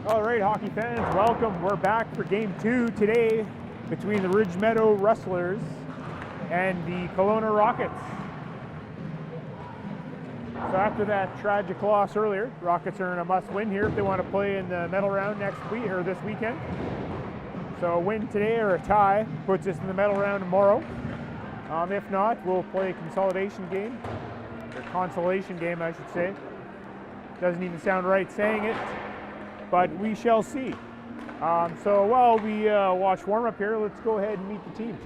All right, hockey fans, welcome. We're back for game 2 today between the Meadows Rustlers and the Kelowna Rockets. So after that tragic loss earlier, Rockets are in a must-win here if they want to play in the medal round next week or this weekend. So a win today or a tie puts us in the medal round tomorrow. If not, we'll play a consolidation game, or consolation game, I should say. Doesn't even sound right saying it, but we shall see. So while we watch warm-up here, let's go ahead and meet the team.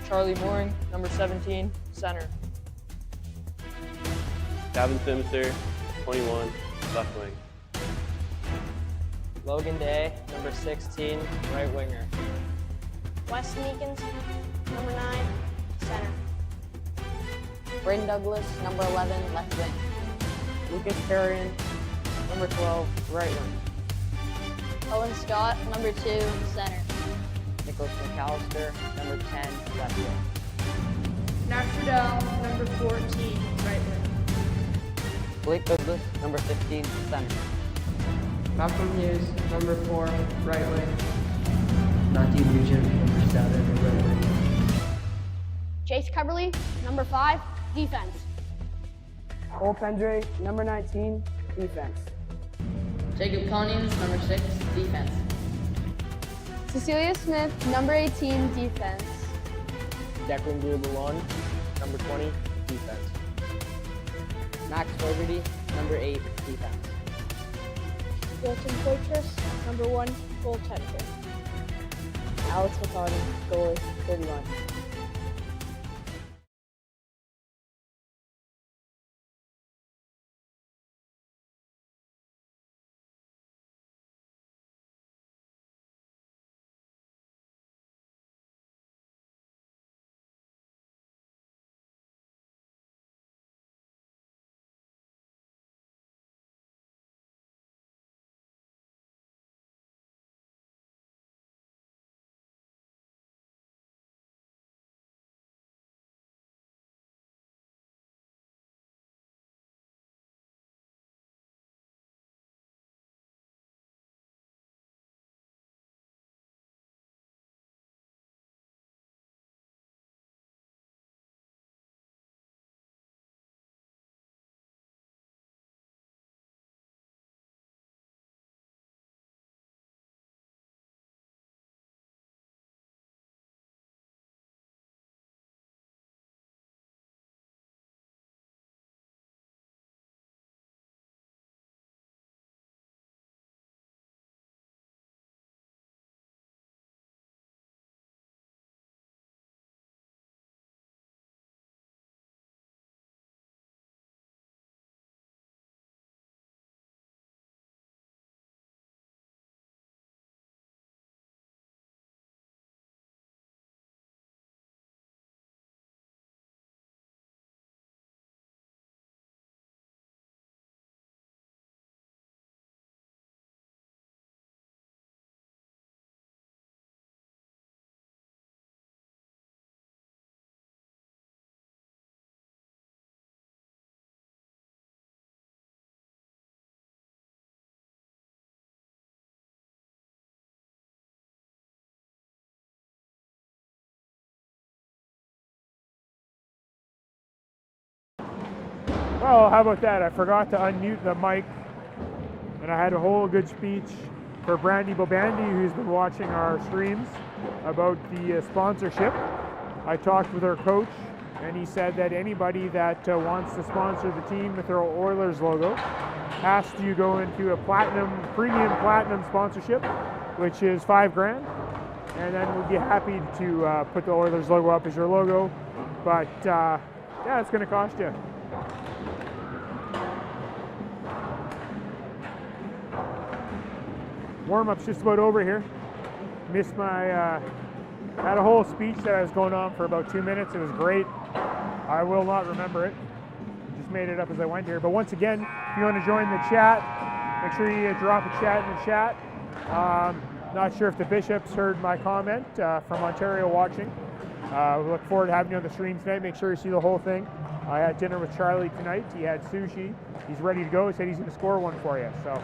Charlie Mooring, number 17, center. Gavin Simster, 21, left wing. Logan Day, number 16, right winger. Wes Meekins, number 9, center. Brayden Douglas, number 11, left wing. Lucas Carrion, number 12, right wing. Owen Scott, number 2, center. Nicholas McAllister, number 10, left wing. Max Riddell, number 14, right wing. Blake Douglas, number 15, center. Malcolm Hughes, number 4, right wing. Matthew Nugent, number 7, right wing. Chase Coverly, number 5, defense. Cole Pendre, number 19, defense. Jacob Conians, number 6, defense. Cecilia Smith, number 18, defense. Declan Boulon, number 20, defense. Max Fogarty, number 8, defense. Wilton Poitras, number 1, goaltender. Alex McCarty, goalie, 31. Well, how about that? I forgot to unmute the mic, and I had a whole good speech for Brandy Bobandy, who's been watching our streams, about the sponsorship. I talked with her coach, and he said that anybody that wants to sponsor the team with their Oilers logo has to go into a premium platinum sponsorship, which is $5,000, and then we'd be happy to put the Oilers logo up as your logo. But yeah, it's going to cost you. Warm-up's just about over here. Missed my, had a whole speech that I was going on for about 2 minutes. It was great. I will not remember it. Just made it up as I went here. But once again, if you want to join the chat, make sure you drop a chat in the chat. Not sure if the Bishops heard my comment from Ontario watching. We look forward to having you on the stream tonight. Make sure you see the whole thing. I had dinner with Charlie tonight. He had sushi. He's ready to go. He said he's going to score one for you. So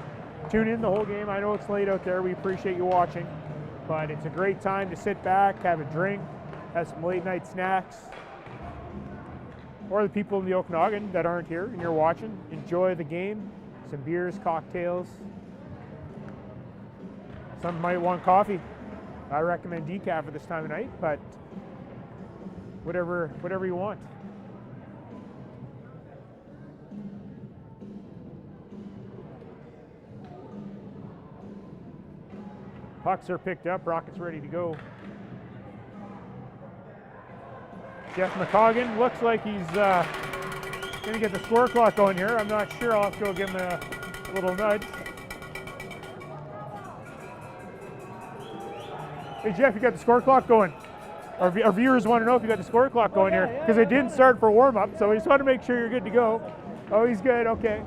tune in the whole game. I know it's late out there. We appreciate you watching. But it's a great time to sit back, have a drink, have some late night snacks. Or the people in the Okanagan that aren't here and you're watching, enjoy the game. Some beers, cocktails. Some might want coffee. I recommend decaf at this time of night, but whatever you want. Pucks are picked up, Rockets ready to go. Jeff McCoggan looks like he's going to get the score clock going here. I'm not sure. I'll have to go give him a little nudge. Hey Jeff, you got the score clock going. Our viewers want to know if you got the score clock going here, because it didn't start for warm-up, so we just want to make sure you're good to go. Oh, he's good, okay.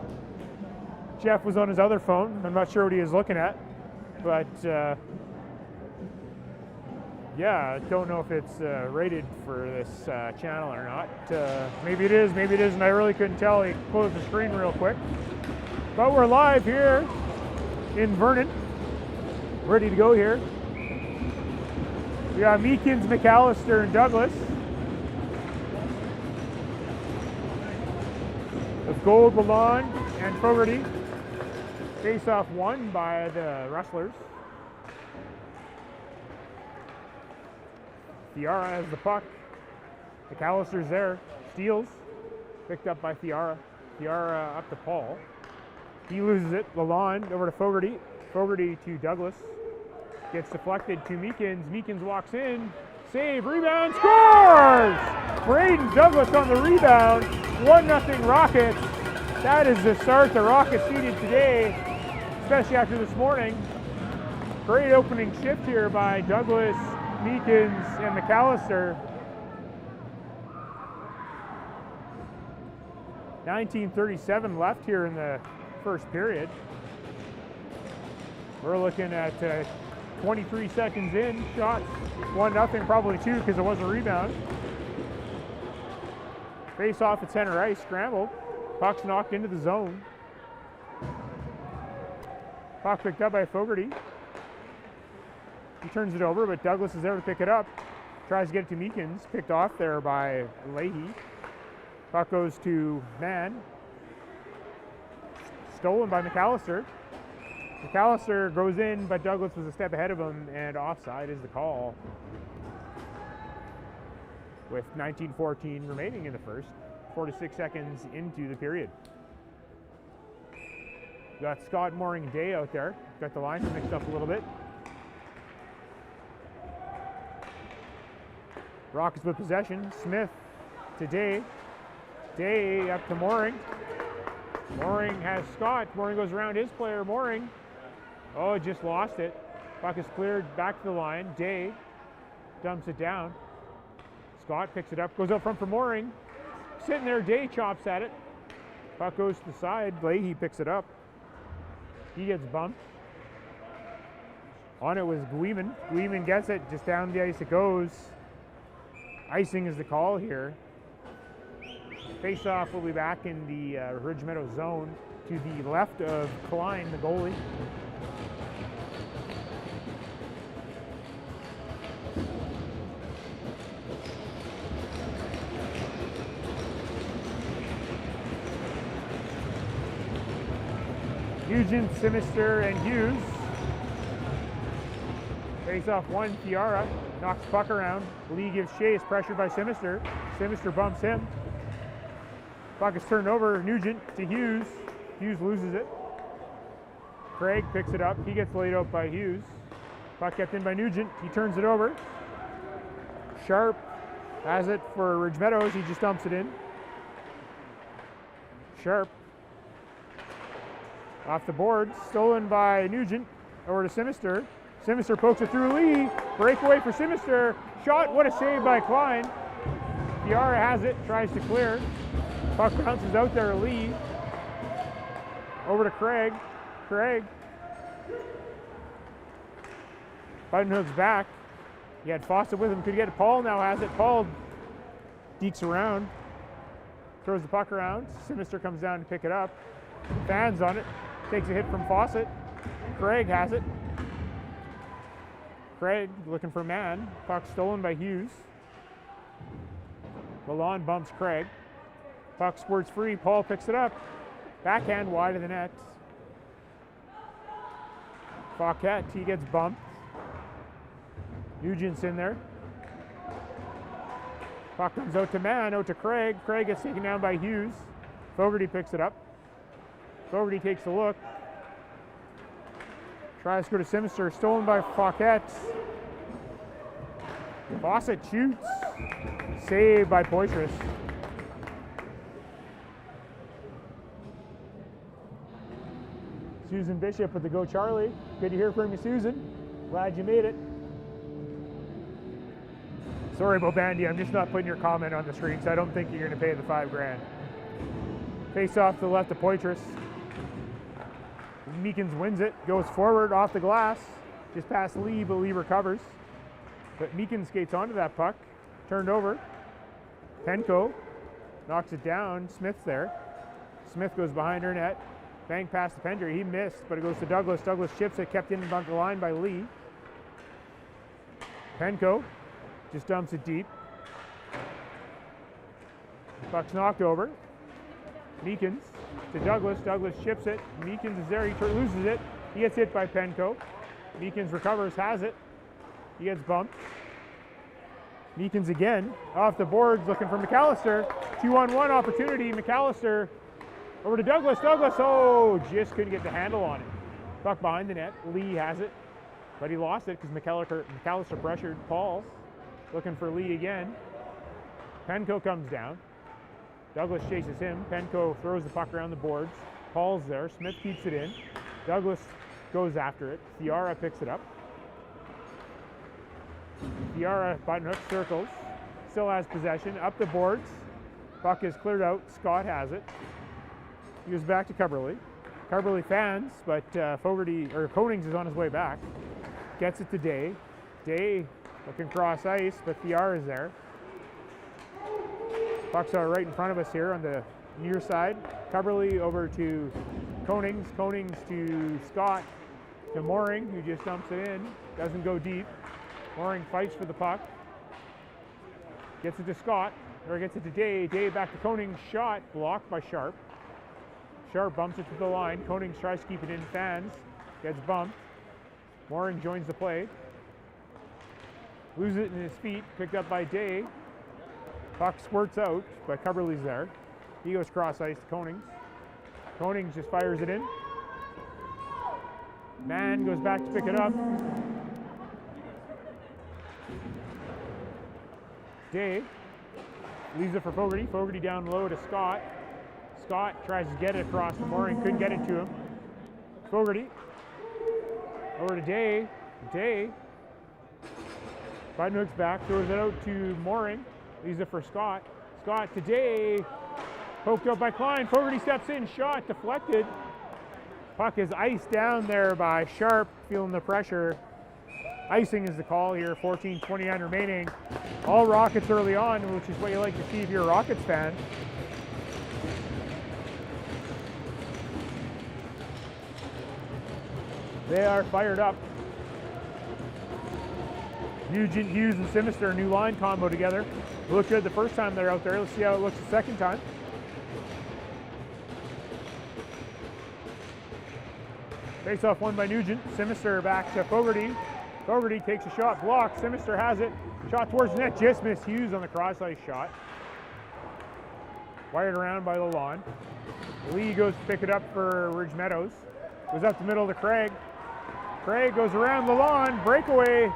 Jeff was on his other phone. I'm not sure what he was looking at, but yeah, I don't know if it's rated for this channel or not. Maybe it is, maybe it isn't. I really couldn't tell. He closed the screen real quick. But we're live here in Vernon, ready to go here. We got Meekins, McAllister, and Douglas. With Gold, Lalonde, and Fogarty. Face-off won by the Rustlers. Fiara has the puck. McAllister's there. Steals. Picked up by Fiara. Fiara up to Paul. He loses it. Lalonde over to Fogarty. Fogarty to Douglas. Gets deflected to Meekins. Meekins walks in. Save. Rebound. Scores! Braden Douglas on the rebound. 1-0 Rockets. That is the start the Rockets needed today, especially after this morning. Great opening shift here by Douglas, Meekins, and McAllister. 19:37 left here in the first period. We're looking at 23 seconds in. Shots 1-0, probably 2 because it was a rebound. Face off at center ice, scrambled. Puck's knocked into the zone. Puck picked up by Fogarty. He turns it over, but Douglas is there to pick it up. Tries to get it to Meekins. Picked off there by Leahy. Puck goes to Mann. Stolen by McAllister. McAllister goes in, but Douglas was a step ahead of him, and offside is the call. With 19:14 remaining in the first. 46 seconds into the period. Got Scott Mooring Day out there. Got the lines mixed up a little bit. Rockets with possession. Smith to Day. Day up to Mooring. Mooring has Scott. Mooring goes around his player. Mooring. Oh, just lost it. Puck is cleared back to the line. Day dumps it down. Scott picks it up. Goes up front for Mooring. Sitting there, Day chops at it. Puck goes to the side. Leahy picks it up. He gets bumped. On it was Guiman. Guiman gets it. Just down the ice it goes. Icing is the call here. Face-off will be back in the Ridge Meadows zone to the left of Klein, the goalie. Nugent, Simister, and Hughes. Face off one, Fiara knocks puck around. Lee gives chase, pressured by Simister. Simister bumps him. Puck is turned over, Nugent to Hughes. Hughes loses it. Craig picks it up. He gets laid out by Hughes. Puck kept in by Nugent. He turns it over. Sharp has it for Ridge Meadows. He just dumps it in. Sharp. Off the board, stolen by Nugent, over to Simister. Simister pokes it through Lee. Breakaway for Simister. Shot, what a save by Klein. Fiara has it, tries to clear. Puck bounces out there to Lee. Over to Craig. Craig. Buttonhook's back. He had Fawcett with him, could get it. Paul now has it. Paul deeks around. throws the puck around. Sinister comes down to pick it up. Fans on it. Takes a hit from Fawcett. Craig has it. Craig looking for man. Puck stolen by Hughes. Lalonde bumps Craig. Puck squirts free. Paul picks it up. Backhand wide of the net. Paquette, he gets bumped. Nugent's in there. Puck comes out to man, out to Craig. Craig gets taken down by Hughes. Fogarty picks it up. Fogarty takes a look. Tries to go to Simister, stolen by Paquette. Fawcett shoots. Saved by Poitras. Susan Bishop with the Go Charlie. Good to hear from you, Susan. Glad you made it. Sorry, Bobandy, I'm just not putting your comment on the screen, so I don't think you're going to pay the $5,000. Face off to the left of Poitras. Meekins wins it, goes forward off the glass, just past Lee, but Lee recovers. But Meekins skates onto that puck, turned over. Penko knocks it down. Smith's there. Smith goes behind her net. Bang past the Pender. He missed, but it goes to Douglas. Douglas chips it, kept in the line by Lee. Penko just dumps it deep. Puck's knocked over. Meekins to Douglas. Douglas chips it. Meekins is there. He loses it. He gets hit by Penko. Meekins recovers, has it. He gets bumped. Meekins again off the boards looking for McAllister. 2-on-1 opportunity. McAllister over to Douglas. Douglas, oh, just couldn't get the handle on it. Puck behind the net. Lee has it, but he lost it because McAllister pressured Paul. Looking for Lee again. Penko comes down. Douglas chases him. Penko throws the puck around the boards. Paul's there. Smith keeps it in. Douglas goes after it. Fiara picks it up. Fiara button hook circles. Still has possession. Up the boards. Puck is cleared out. Scott has it. He goes back to Cubberley. Cubberley fans, but Konings is on his way back. Gets it to Day. Day looking cross ice, but Fiara is there. Pucks are right in front of us here on the near side. Cubberley over to Konings. Konings to Scott. To Mooring, who just dumps it in. Doesn't go deep. Mooring fights for the puck. Gets it to Scott, or gets it to Day. Day back to Konings. Shot blocked by Sharp. Sharp bumps it to the line. Konings tries to keep it in. Fans. Gets bumped. Mooring joins the play. Loses it in his feet. Picked up by Day. Puck squirts out, but Cubberley's there. He goes cross ice to Konings. Konings just fires it in. Man goes back to pick it up. Day leaves it for Fogarty. Fogarty down low to Scott. Scott tries to get it across the Mooring, couldn't get it to him. Fogarty over to Day. Day Biden hooks back, throws it out to Mooring. Leaves it for Scott. Scott to Day. Poked out by Klein. Fogarty steps in. Shot deflected. Puck is iced down there by Sharp, feeling the pressure. Icing is the call here. 14:29 remaining. All Rockets early on, which is what you like to see if you're a Rockets fan. They are fired up. Nugent, Hughes, and Simister, a new line combo together. It looked good the first time they're out there. Let's see how it looks the second time. Face off won by Nugent. Simister back to Fogarty. Fogarty takes a shot, blocked. Simister has it. Shot towards the net, just missed Hughes on the cross ice shot. Wired around by Lalonde. Lee goes to pick it up for Ridge Meadows. Goes up the middle to Craig. Craig goes around Lalonde, breakaway.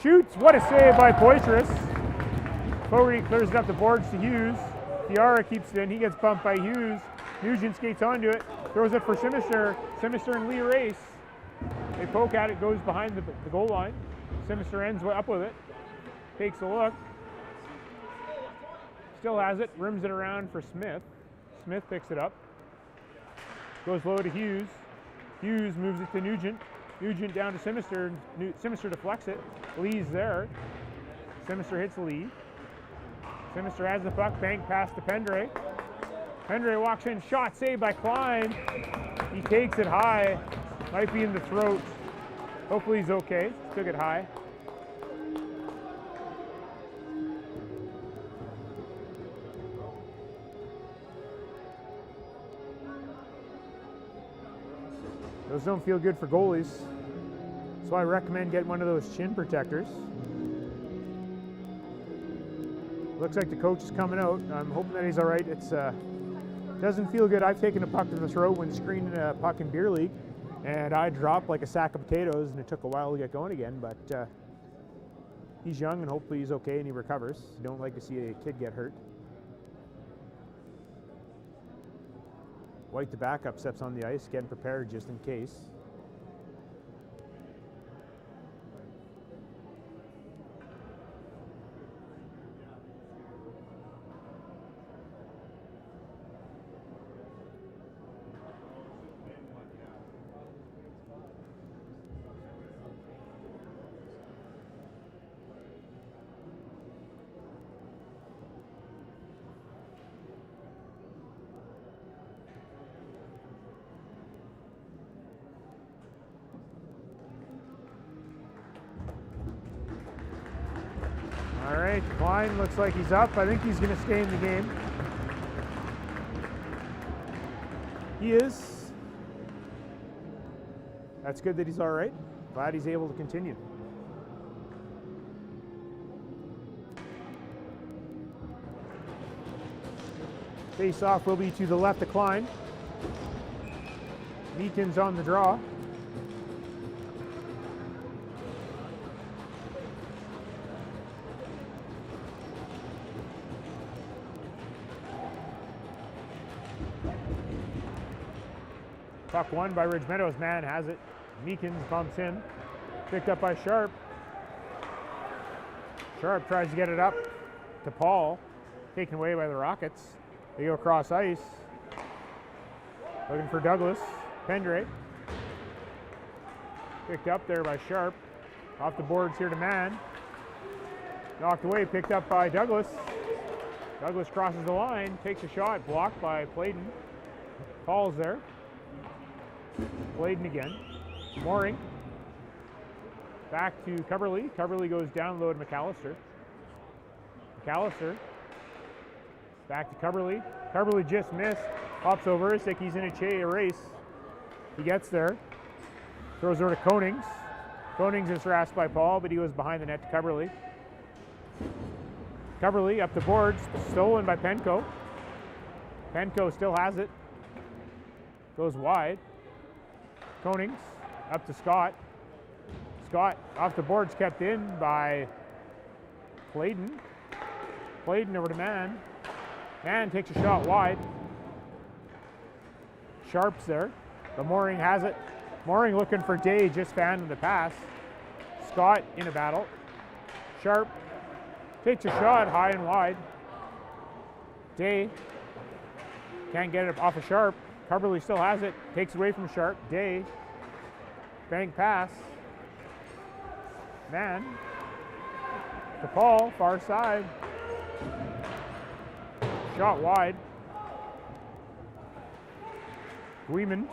Shoots, what a save by Poitras. Fogarty clears it up the boards to Hughes. Fiara keeps it in, he gets bumped by Hughes. Nugent skates onto it, throws it for Simister. Simister and Lee race. They poke at it, goes behind the goal line. Simister ends up with it, takes a look. Still has it, rims it around for Smith. Smith picks it up. Goes low to Hughes. Hughes moves it to Nugent. Nugent down to Simister. Simister deflects it. Lee's there. Simister hits Lee. Simister has the puck, bank past the Pendre. Pendre walks in, shot saved by Klein. He takes it high, might be in the throat. Hopefully he's okay, took it high. Those don't feel good for goalies, so I recommend getting one of those chin protectors. Looks like the coach is coming out. I'm hoping that he's all right. It's doesn't feel good. I've taken a puck to the throat when screening a puck in beer league, and I dropped like a sack of potatoes, and it took a while to get going again. But he's young, and hopefully he's okay and he recovers. You don't like to see a kid get hurt. White, the backup, steps on the ice, getting prepared just in case. All right, Klein looks like he's up. I think he's going to stay in the game. He is. That's good that he's all right. Glad he's able to continue. Face off will be to the left of Klein. Meakin's on the draw. Puck won by Ridge Meadows. Man has it. Meekins bumps in. Picked up by Sharp. Sharp tries to get it up to Paul. Taken away by the Rockets. They go across ice. Looking for Douglas. Pendre. Picked up there by Sharp. Off the boards here to Mann. Knocked away. Picked up by Douglas. Douglas crosses the line. Takes a shot. Blocked by Playton. Paul's there. Bladen again. Mooring. Back to Coverley. Coverley goes down low to McAllister. McAllister. Back to Coverley. Coverley just missed. Hops over. It's like he's in a race. He gets there. Throws over to Konings. Konings is harassed by Paul, but he was behind the net to Coverley. Coverley up the boards. Stolen by Penko. Penko still has it. Goes wide. Konings up to Scott. Scott off the boards, kept in by Playton. Playton over to Mann. Mann takes a shot wide. Sharp's there. The Mooring has it. Mooring looking for Day, just fanned the pass. Scott in a battle. Sharp takes a shot high and wide. Day can't get it off of Sharp. Coverley still has it, takes away from Sharp. Day, bank pass. Mann to Paul, far side. Shot wide. Gueman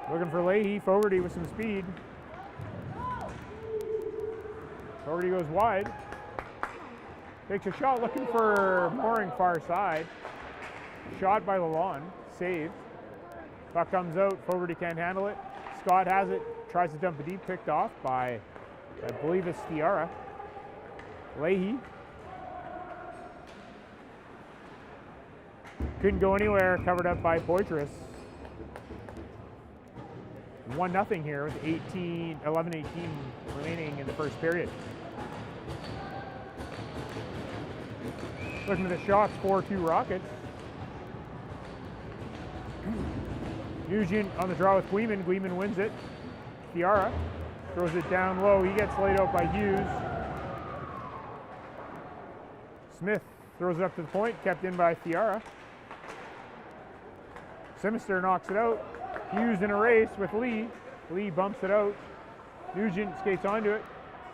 looking for Leahy. Fogarty with some speed. Fogarty goes wide. Takes a shot looking for Mooring, far side. Shot by Lalonde. Saved. Puck comes out. Fogarty can't handle it. Scott has it. Tries to dump it deep. Picked off by, I believe it's Fiara. Leahy. Couldn't go anywhere. Covered up by Poitras. 1-0 here with 11-18 remaining in the first period. Looking at the shots, 4-2 Rockets. Nugent on the draw with Gueman. Gueman wins it. Fiara throws it down low. He gets laid out by Hughes. Smith throws it up to the point, kept in by Fiara. Simister knocks it out. Hughes in a race with Lee. Lee bumps it out. Nugent skates onto it.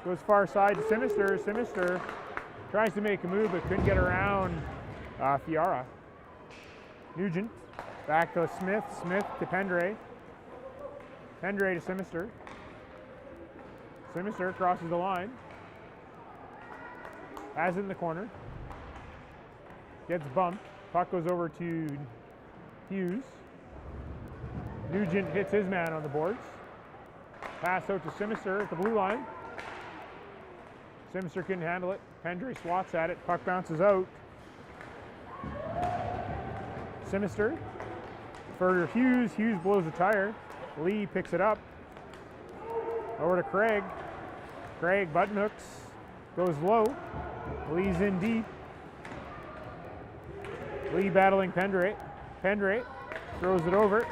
Goes far side to Simister. Simister tries to make a move but couldn't get around Fiara. Nugent. Back to Smith. Smith to Pendre. Pendre to Simister. Simister crosses the line. Has it in the corner. Gets bumped. Puck goes over to Hughes. Nugent hits his man on the boards. Pass out to Simister at the blue line. Simister couldn't handle it. Pendre swats at it. Puck bounces out. Simister for Hughes. Hughes blows a tire. Lee picks it up. Over to Craig. Craig button hooks. Goes low. Lee's in deep. Lee battling Pendre. Pendre throws it over.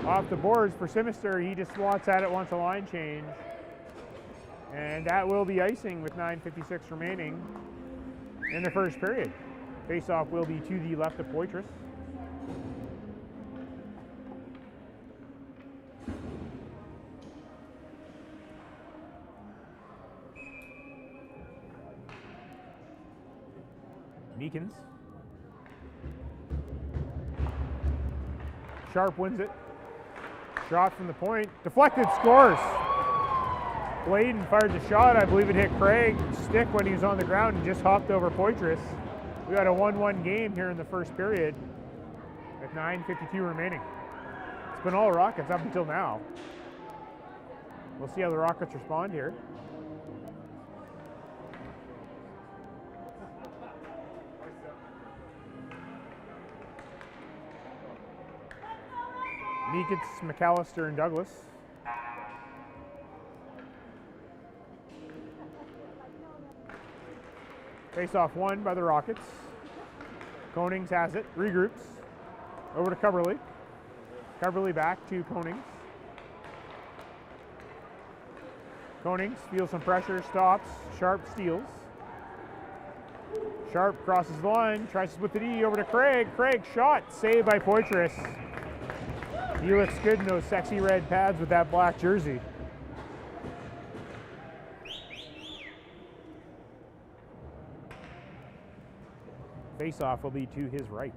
Off the boards for Simister. He just swats at it, wants a line change. And that will be icing with 9:56 remaining in the first period. Face-off will be to the left of Poitras. Meekins. Sharp wins it. Shot from the point. Deflected, scores. Bladen fired the shot. I believe it hit Craig's stick when he was on the ground and just hopped over Poitras. We got a 1-1 game here in the first period with 9:52 remaining. It's been all Rockets up until now. We'll see how the Rockets respond here. Meekins, McAllister, and Douglas. Face-off won by the Rockets. Konings has it, regroups. Over to Coverley. Coverley back to Konings. Konings feels some pressure, stops. Sharp steals. Sharp crosses the line, tries to split the D over to Craig. Craig shot, saved by Poitras. He looks good in those sexy red pads with that black jersey. Face-off will be to his right.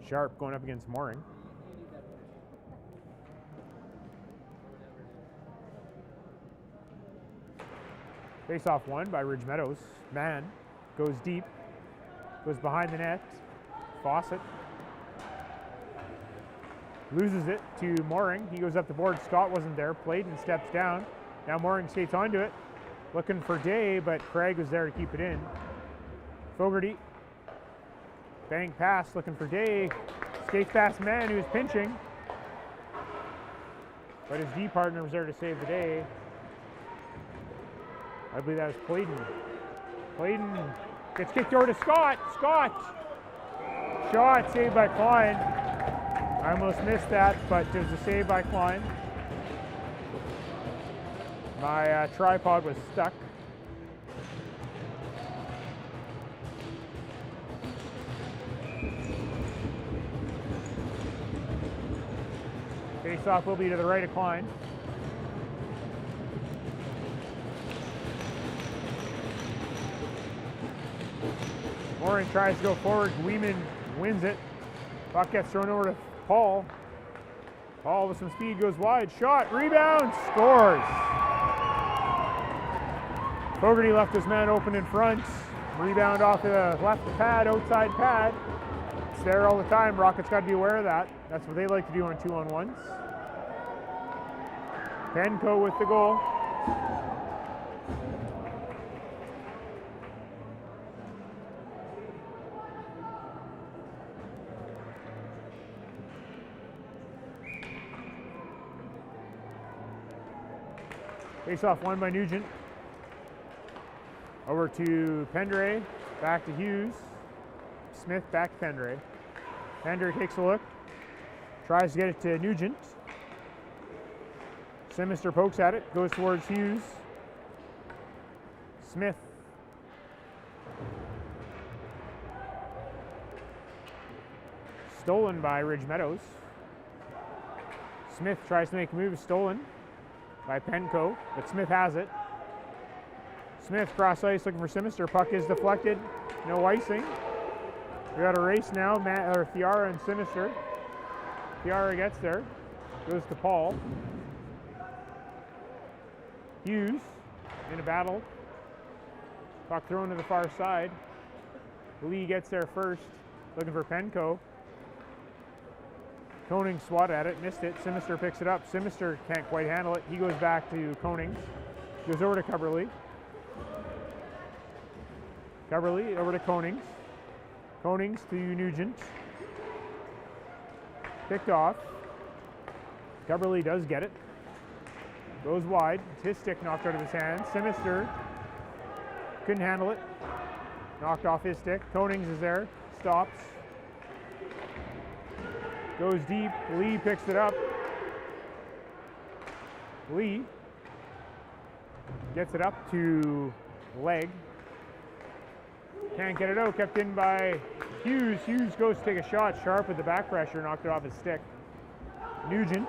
Sharp going up against Mooring. Face-off won by Ridge Meadows. Mann goes deep, goes behind the net. Fawcett loses it to Mooring. He goes up the board. Scott wasn't there. Played and steps down. Now Mooring skates onto it, looking for Day, but Craig was there to keep it in. Fogarty, bank pass, looking for Day. Skates past Mann, who was pinching, but his D partner was there to save the day. I believe that was Clayton. Clayton gets kicked over to Scott. Scott! Shot saved by Klein. I almost missed that, but there's a save by Klein. My tripod was stuck. Face-off will be to the right of Klein. Mooring tries to go forward. Weeman wins it. Puck gets thrown over to Paul. Paul with some speed goes wide. Shot, rebound, scores. Fogarty left his man open in front. Rebound off the left pad, outside pad. It's there all the time. Rockets got to be aware of that. That's what they like to do on 2-on-1s. Penco with the goal. Face-off won by Nugent. Over to Pendre, back to Hughes. Smith back to Pendre. Pendre takes a look, tries to get it to Nugent. Simister pokes at it, goes towards Hughes. Smith. Stolen by Ridge Meadows. Smith tries to make a move, stolen. by Penco, but Smith has it. Smith cross ice looking for Sinister. Puck is deflected. No icing. We got a race now. Thiara and Sinister. Thiara gets there. Goes to Paul. Hughes in a battle. Puck thrown to the far side. Lee gets there first. Looking for Penco. Koning swat at it. Missed it. Sinister picks it up. Sinister can't quite handle it. He goes back to Koning. Goes over to Coverley. Coverley over to Konings. Konings to Nugent. Picked off. Coverley does get it. Goes wide. It's his stick knocked out of his hand. Sinister couldn't handle it. Knocked off his stick. Konings is there. Stops. Goes deep. Lee picks it up. Lee gets it up to leg. Can't get it out. Kept in by Hughes. Hughes goes to take a shot. Sharp with the back pressure. Knocked it off his stick. Nugent.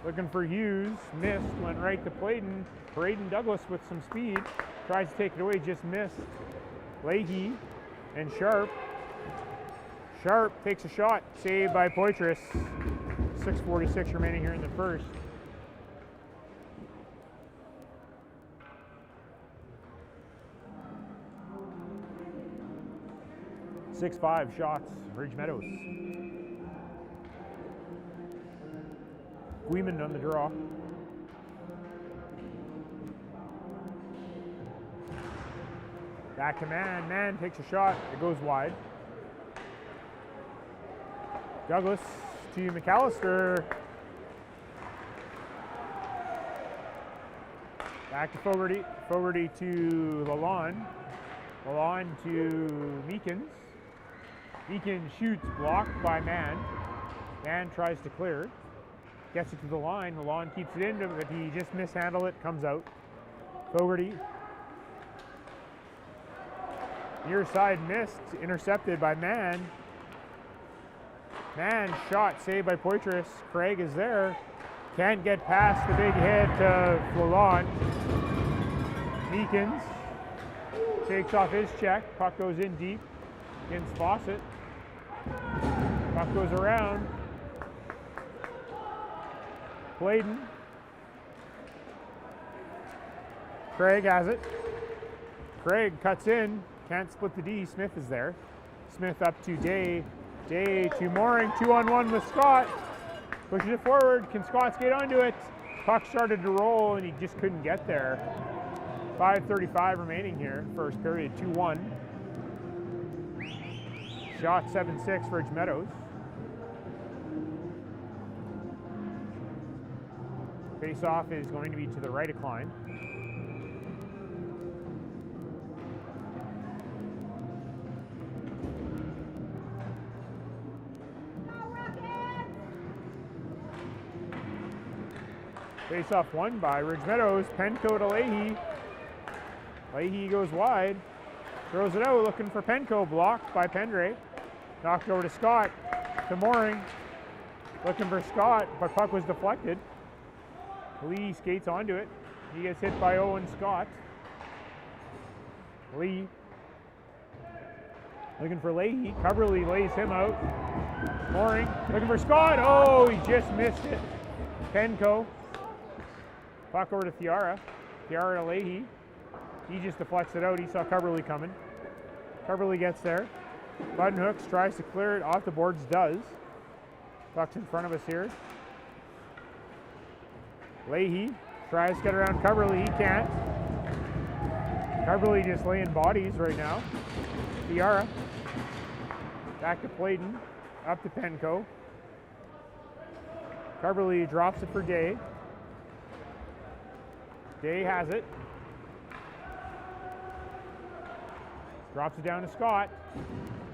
Looking for Hughes. Missed. Went right to Braden. Braden Douglas with some speed. Tries to take it away. Just missed. Leahy and Sharp. Sharp takes a shot. Saved by Poitras. 6:46 remaining here in the first. Six-five shots, Ridge Meadows. Guiman on the draw. Back to Mann. Mann takes a shot. It goes wide. Douglas to McAllister. Back to Fogarty. Fogarty to Lalonde. Lalonde to Meekins. Meekins shoots, blocked by Mann. Mann tries to clear. Gets it to the line. Lalonde keeps it in, but he just mishandled it. Comes out. Fogarty. Near side missed. Intercepted by Mann. Mann shot saved by Poitras. Craig is there. Can't get past the big hit of Lalonde. Meekins takes off his check. Puck goes in deep against Fawcett. Puck goes around. Bladen. Craig has it. Craig cuts in. Can't split the D. Smith is there. Smith up to Day. Day to Mooring. 2-on-1 with Scott. Pushes it forward. Can Scott skate onto it? Puck started to roll and he just couldn't get there. 5:35 remaining here. First period. 2-1. Shot 7-6 for Ridge Meadows. Face-off is going to be to the right of Klein. Face-off won by Ridge Meadows. Penco to Leahy. Leahy goes wide. Throws it out, looking for Penco. Blocked by Pendre. Knocked over to Scott. To Mooring. Looking for Scott, but puck was deflected. Lee skates onto it. He gets hit by Owen Scott. Lee. Looking for Leahy. Coverley lays him out. Mooring. Looking for Scott. Oh, he just missed it. Penco. Puck over to Thiara. Thiara to Leahy. He just deflects it out. He saw Coverley coming. Coverley gets there. Button hooks, tries to clear it off the boards, does. Puck's in front of us here. Leahy tries to get around Coverley. He can't. Coverley just laying bodies right now. Thiara. Back to Pladen. Up to Penco. Coverley drops it for Day. Day has it. Drops it down to Scott.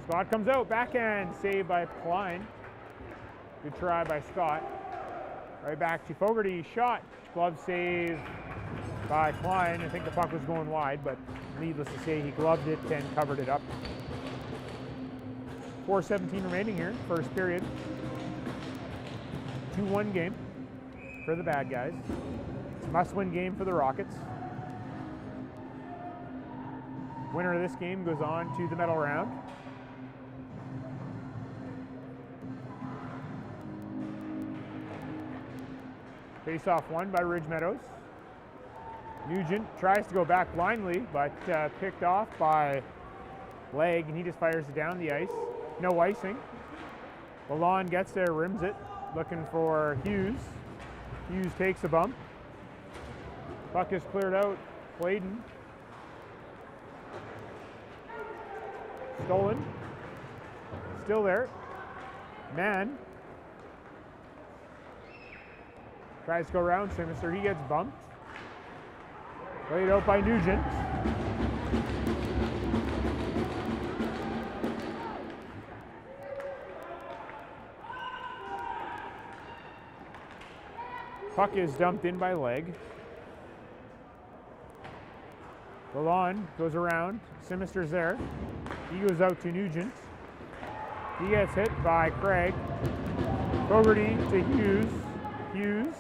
Scott comes out, backhand, saved by Klein. Good try by Scott. Right back to Fogarty, shot. Glove save by Klein. I think the puck was going wide, but needless to say, he gloved it and covered it up. 4:17 remaining here, first period. 2-1 game for the bad guys. It's a must-win game for the Rockets. Winner of this game goes on to the medal round. Face-off won by Ridge Meadows. Nugent tries to go back blindly, but picked off by Leg, and he just fires it down the ice. No icing. Lalonde gets there, rims it, looking for Hughes. Hughes takes a bump. Puck is cleared out. Clayton. Stolen. Still there. Mann. Tries to go around Simister. He gets bumped. Played out by Nugent. Puck is dumped in by Leg. Lalonde goes around. Simister's there. He goes out to Nugent. He gets hit by Craig. Fogarty to Hughes. Hughes.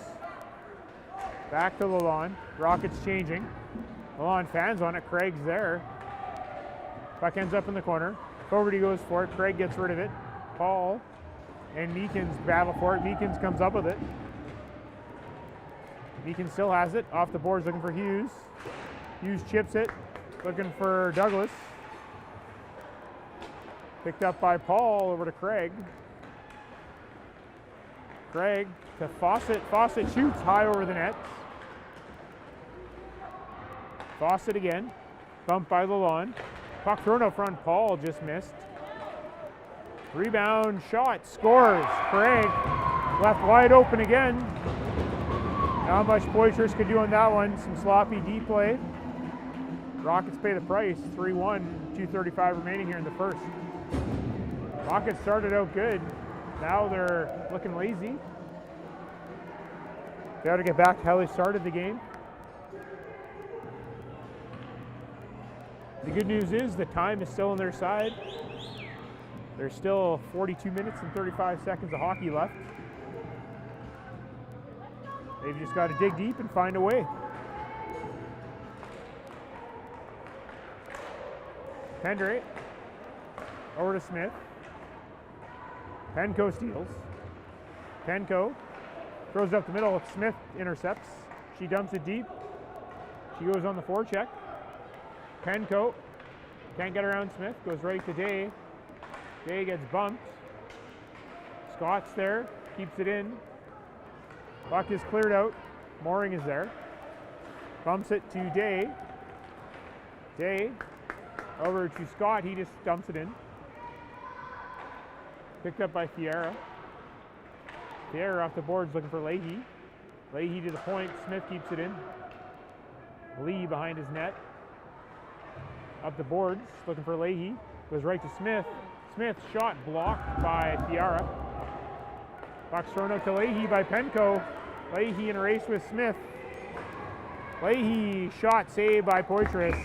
Back to Lalonde. Rockets changing. Lalonde fans on it. Craig's there. Puck ends up in the corner. Fogarty goes for it. Craig gets rid of it. Paul and Meekins battle for it. Meekins comes up with it. Meekins still has it. Off the boards looking for Hughes. Hughes chips it. Looking for Douglas. Picked up by Paul over to Craig. Craig to Fawcett. Fawcett shoots high over the net. Fawcett again. Bumped by Lalonde. Puck thrown out front. Paul just missed. Rebound shot. Scores. Craig left wide open again. Not much Poitras could do on that one. Some sloppy D play. Rockets pay the price. 3-1. 2:35 remaining here in the first. Rockets started out good. Now they're looking lazy. Got to get back to how they started the game. The good news is the time is still on their side. There's still 42 minutes and 35 seconds of hockey left. They've just got to dig deep and find a way. Pendre over to Smith. Penco steals. Penco throws it up the middle. Smith intercepts. She dumps it deep. She goes on the forecheck. Penco can't get around Smith. Goes right to Day. Day gets bumped. Scott's there. Keeps it in. Puck is cleared out. Mooring is there. Bumps it to Day. Day over to Scott. He just dumps it in. Picked up by Fiera. Fiera off the boards looking for Leahy. Leahy to the point. Smith keeps it in. Lee behind his net. Up the boards looking for Leahy. Goes right to Smith. Smith shot blocked by Fiera. Puck's thrown out to Leahy by Penco. Leahy in a race with Smith. Leahy shot saved by Poitras.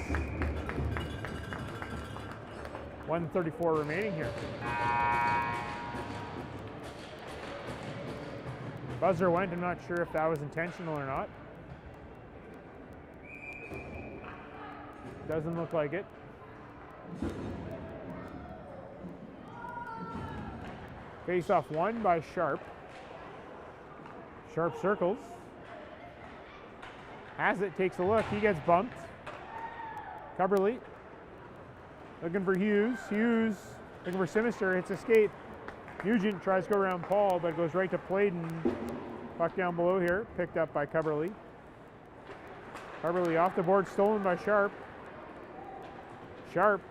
1:34 remaining here. Buzzer went. I'm not sure if that was intentional or not. Doesn't look like it. Face-off won by Sharp. Sharp circles. Has it, takes a look. He gets bumped. Cubberly looking for Hughes. Hughes looking for Simister. It's escape. Nugent tries to go around Paul, but goes right to Playden. Puck down below here. Picked up by Cubberly. Cubberly off the board, stolen by Sharp. Sharp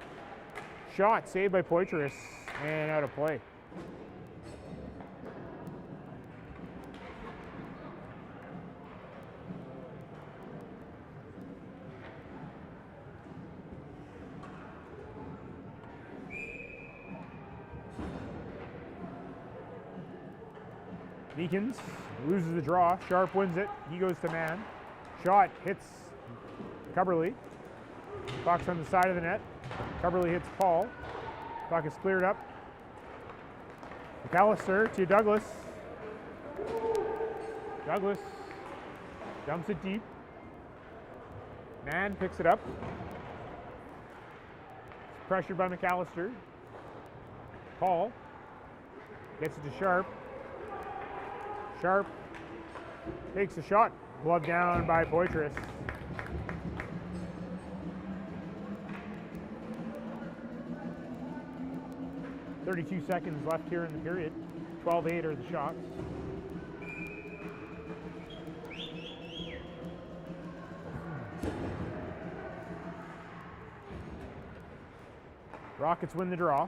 shot saved by Poitras and out of play. Meekins loses the draw. Sharp wins it. He goes to Mann. Shot hits Cubberly. Puck's on the side of the net. Cubberly hits Paul. Puck is cleared up. McAllister to Douglas. Douglas dumps it deep. Mann picks it up. Pressured by McAllister. Paul gets it to Sharp. Sharp takes the shot. Glove down by Poitras. .32 seconds left here in the period. 12-8 are the shots. Rockets win the draw.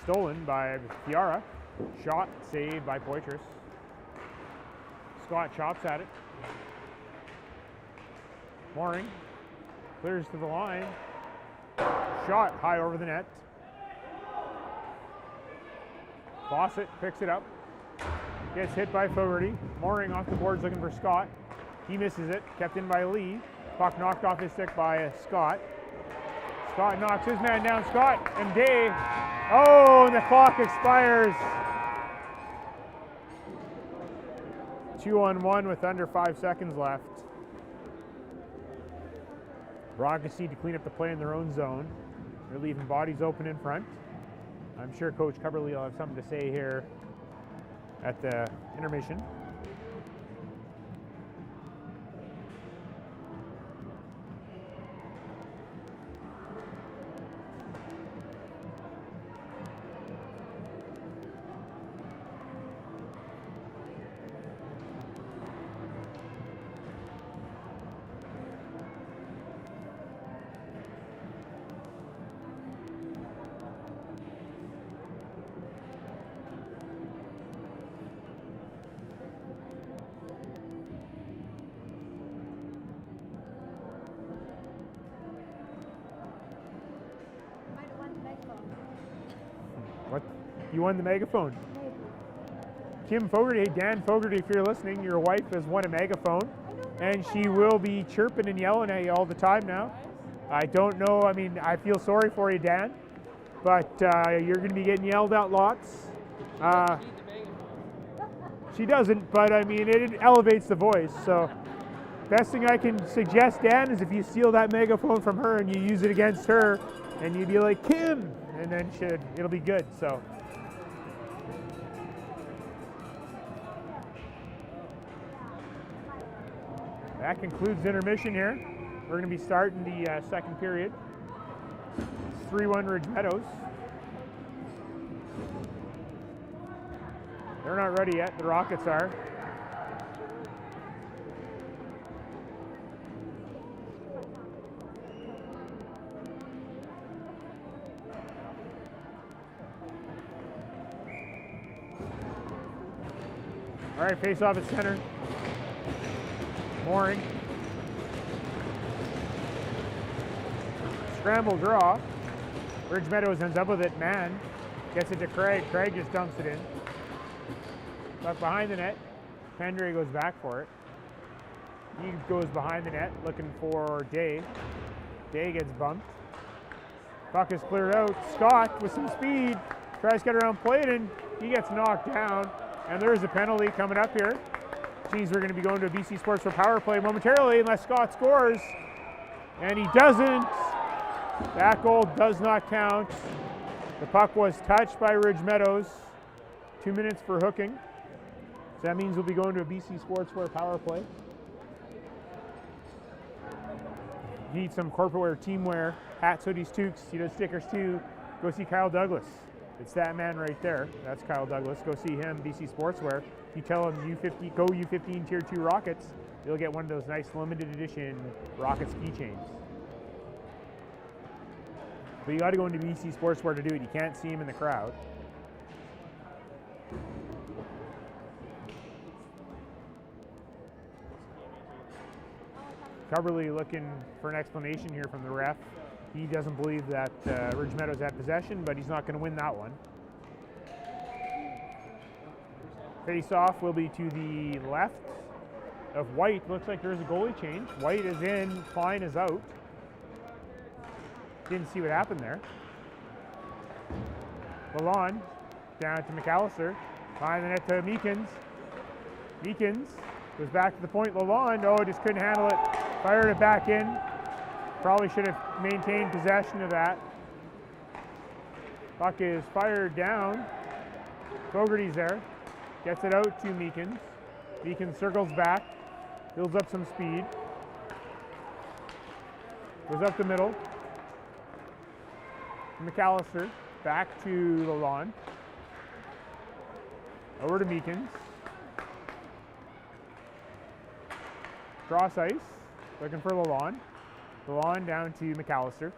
Stolen by Fiara. Shot saved by Poitras. Scott chops at it. Mooring clears to the line. Shot high over the net. Fawcett picks it up. Gets hit by Fogarty. Mooring off the boards looking for Scott. He misses it. Kept in by Lee. Puck knocked off his stick by Scott. Scott knocks his man down. Scott and Day. Oh, and the clock expires. 2-on-1 with under 5 seconds left. Rockets need to clean up the play in their own zone. They're leaving bodies open in front. I'm sure Coach Cubberley will have something to say here at the intermission. What? You won the megaphone? Kim Fogarty, Dan Fogarty, if you're listening, your wife has won a megaphone, and she will be chirping and yelling at you all the time now. I don't know, I mean, I feel sorry for you, Dan, but you're going to be getting yelled at lots. She doesn't, but I mean, it elevates the voice, so best thing I can suggest, Dan, is if you steal that megaphone from her and you use it against her, and you be like, Kim, and then it'll be good, so. That concludes intermission here. We're going to be starting the second period. It's 3-1 Ridge Meadows. They're not ready yet, the Rockets are. All right, face off at center. Mooring. Scramble draw. Ridge Meadows ends up with it. Mann gets it to Craig. Craig just dumps it in. But behind the net, Pendray goes back for it. He goes behind the net looking for Day. Day gets bumped. Puck is cleared out. Scott with some speed tries to get around Pladen. He gets knocked down. And there's a penalty coming up here. Geez, we're going to be going to a BC Sports for power play momentarily unless Scott scores. And he doesn't. That goal does not count. The puck was touched by Ridge Meadows. 2 minutes for hooking. So that means we'll be going to a BC Sports for power play. You need some corporate wear, team wear, hats, hoodies, toques, stickers too. Go see Kyle Douglas. It's that man right there. That's Kyle Douglas. Go see him, BC Sportswear. You tell him U50, go U15 Tier 2 Rockets, you'll get one of those nice limited edition Rockets keychains. But you got to go into BC Sportswear to do it. You can't see him in the crowd. Cubberley looking for an explanation here from the ref. He doesn't believe that Ridge Meadows had possession, but he's not going to win that one. Face-off will be to the left of White. Looks like there's a goalie change. White is in, Klein is out. Didn't see what happened there. Lalonde down to McAllister. Behind the net to Meekins. Meekins goes back to the point. Lalonde, oh, just couldn't handle it. Fired it back in. Probably should have maintained possession of that. Puck is fired down. Fogarty's there. Gets it out to Meekins. Meekins circles back. Builds up some speed. Goes up the middle. McAllister back to Lalonde. Over to Meekins. Cross ice. Looking for Lalonde. Lalonde down to McAllister.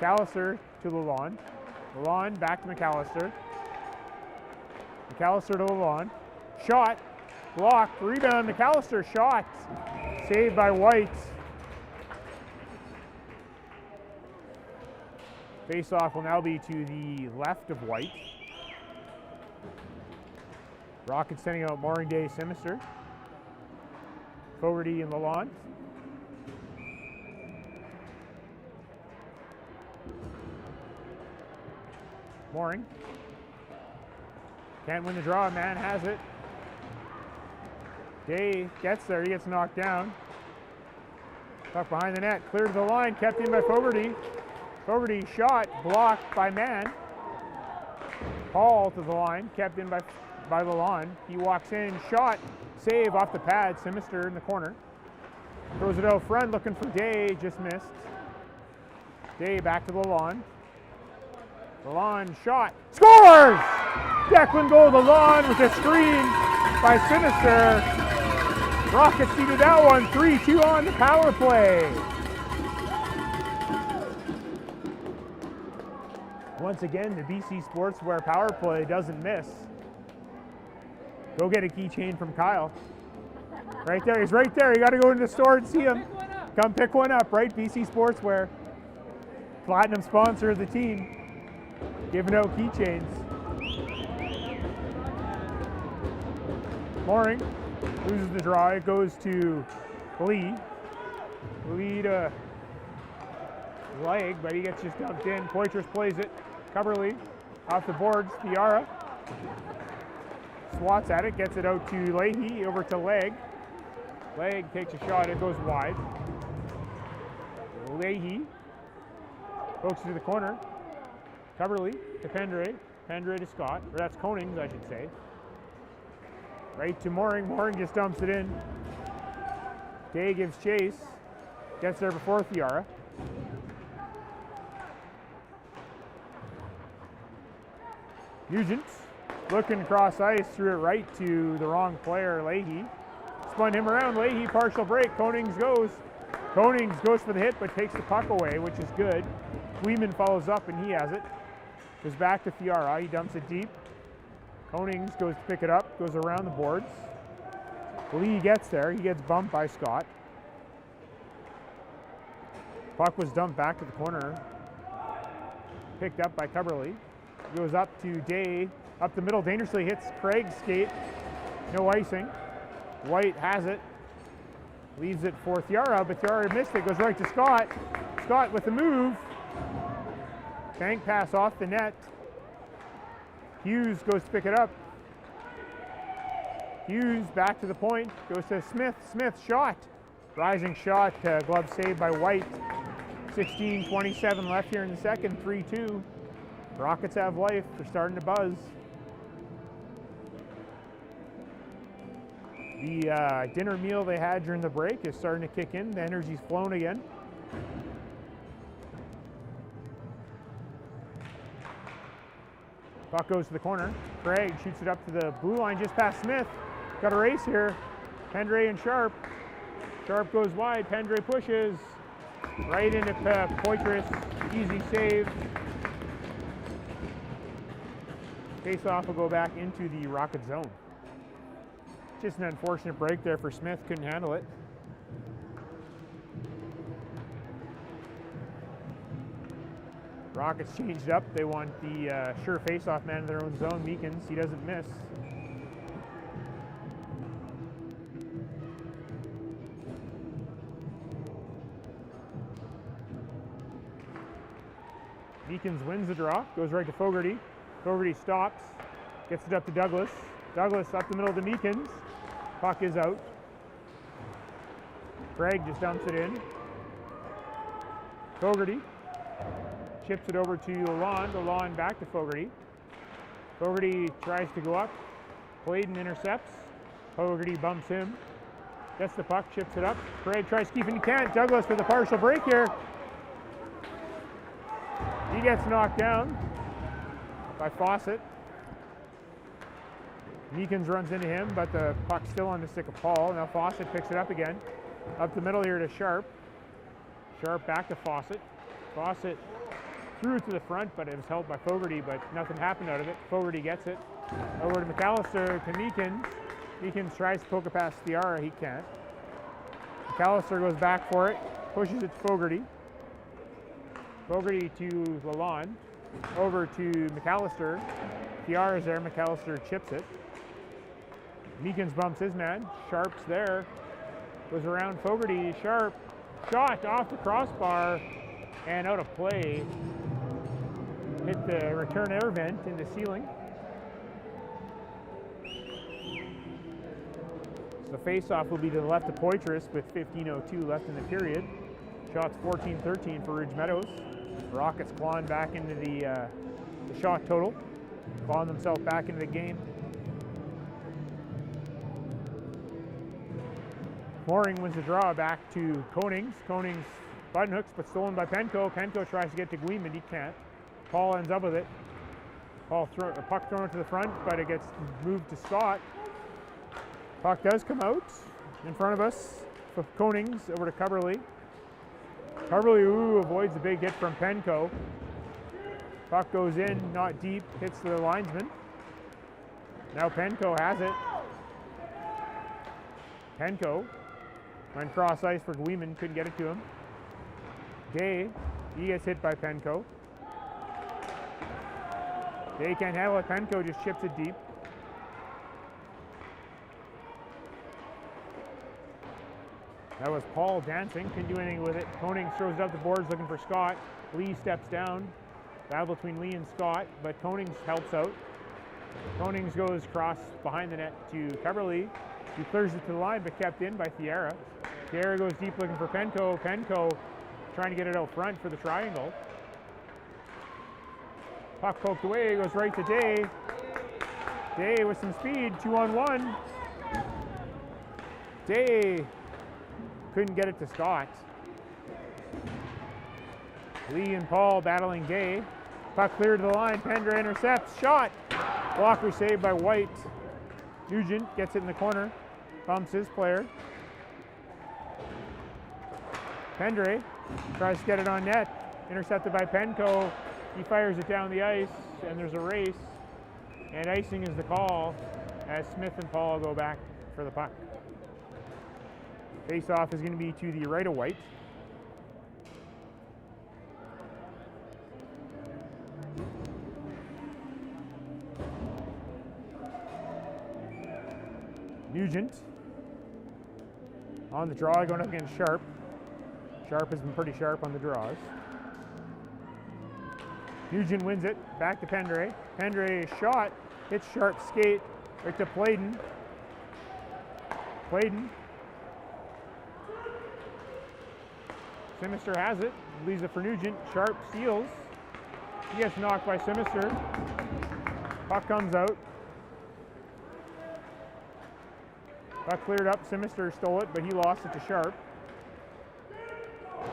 McAllister to Lalonde. Lalonde back to McAllister. McAllister to Lalonde. Shot. Blocked. Rebound. McAllister shot. Saved by White. Face-off will now be to the left of White. Rockets sending out Mooring, Day, Simister. Fogarty and Lalonde. Mooring. Can't win the draw, man has it. Day gets there, he gets knocked down. Puck behind the net, cleared the line, kept in by Fogarty. Fogarty shot, blocked by Mann. Paul to the line, kept in by Lalonde. He walks in, shot, save off the pad, Simister in the corner. Throws it out front, looking for Day, just missed. Day back to Lalonde. Lalonde shot, scores! Declan goal, Lalonde with a screen by Simister. Rockets seeded that one, 3-2 on the power play. Once again, the BC Sportswear power play doesn't miss. Go get a keychain from Kyle. Right there, he's right there. You got to go into the store and see him. Come pick one up, right? BC Sportswear. Platinum sponsor of the team. Giving out keychains. Mooring loses the draw. It goes to Lee. Lee to leg, but he gets just dumped in. Poitras plays it. Coverly off the boards. Fiara swats at it, gets it out to Leahy, over to Leg. Leg takes a shot, it goes wide. Leahy pokes it to the corner. Coverly to Pendre. Pendre to Scott, or that's Konings, I should say. Right to Mooring. Mooring just dumps it in. Day gives chase. Gets there before Fiara. Nugent looking across ice, threw it right to the wrong player, Leahy. Spun him around. Leahy partial break. Konings goes. Konings goes for the hit, but takes the puck away, which is good. Weeman follows up, and he has it. Goes back to Fiara. He dumps it deep. Konings goes to pick it up, goes around the boards. Lee gets there. He gets bumped by Scott. Puck was dumped back to the corner. Picked up by Coverly. Goes up to Day. Up the middle, dangerously hits Craig's skate. No icing. White has it. Leaves it for Thiara, but Thiara missed it. Goes right to Scott. Scott with the move. Bank pass off the net. Hughes goes to pick it up. Hughes back to the point. Goes to Smith. Smith shot. Rising shot. Glove saved by White. 16:27 left here in the second. 3-2. Rockets have life. They're starting to buzz. The dinner meal they had during the break is starting to kick in. The energy's flown again. Puck goes to the corner. Craig shoots it up to the blue line just past Smith. Got a race here. Pendre and Sharp. Sharp goes wide. Pendre pushes. Right into Poitras. Easy save. Face-off will go back into the Rocket zone. Just an unfortunate break there for Smith. Couldn't handle it. Rockets changed up. They want the sure face-off man in their own zone. Meekins, he doesn't miss. Meekins wins the draw. Goes right to Fogarty. Fogarty stops. Gets it up to Douglas. Douglas up the middle to Meekins. Puck is out. Craig just dumps it in. Fogarty chips it over to Lalonde. Lalonde back to Fogarty. Fogarty tries to go up. Clayton intercepts. Fogarty bumps him. Gets the puck, chips it up. Craig tries to keep it, he can't. Douglas with a partial break here. He gets knocked down by Fawcett. Meekins runs into him, but the puck's still on the stick of Paul. Now Fawcett picks it up again. Up the middle here to Sharp. Sharp back to Fawcett. Fawcett threw it to the front, but it was held by Fogarty, but nothing happened out of it. Fogarty gets it. Over to McAllister to Meekins. Meekins tries to poke it past Thiara, he can't. McAllister goes back for it, pushes it to Fogarty. Fogarty to Lalonde. Over to McAllister. Thiara's there, McAllister chips it. Meekins bumps his man. Sharp's there. Goes around Fogarty. Sharp shot off the crossbar and out of play. Hit the return air vent in the ceiling. So the face-off will be to the left of Poitras with 15:02 left in the period. Shots 14-13 for Ridge Meadows. Rockets clawing back into the shot total. Clawing themselves back into the game. Mooring wins the draw back to Konings. Konings button hooks, but stolen by Penco. Penco tries to get to Guimond, he can't. Paul ends up with it. Paul the puck thrown to the front, but it gets moved to Scott. Puck does come out in front of us for Konings over to Coverley. Coverley avoids the big hit from Penco. Puck goes in, not deep, hits the linesman. Now Penco has it. Penco went cross ice for Guimond, couldn't get it to him. Day, he gets hit by Penco. Day can't handle it, Penco just chips it deep. That was Paul dancing, couldn't do anything with it. Konings throws it up the boards looking for Scott. Lee steps down. Battle between Lee and Scott, but Konings helps out. Konings goes cross behind the net to Coverley. He clears it to the line, but kept in by Thiara. Thiara goes deep looking for Penco. Penco trying to get it out front for the triangle. Puck poked away, goes right to Day. Day with some speed, 2-on-1. Day couldn't get it to Scott. Lee and Paul battling Day. Puck cleared to the line, Pendra intercepts, shot! Blocker saved by White. Nugent gets it in the corner, bumps his player. Pendre tries to get it on net, intercepted by Penco. He fires it down the ice, and there's a race. And icing is the call as Smith and Paul go back for the puck. Face-off is going to be to the right of White. Nugent on the draw, going up against Sharp. Sharp has been pretty sharp on the draws. Nugent wins it, back to Pendre. Pendre shot, hits Sharp's skate, right to Playden. Playden. Simister has it, leaves it for Nugent. Sharp steals. He gets knocked by Simister. Puck comes out. Puck cleared up, Simister stole it, but he lost it to Sharp.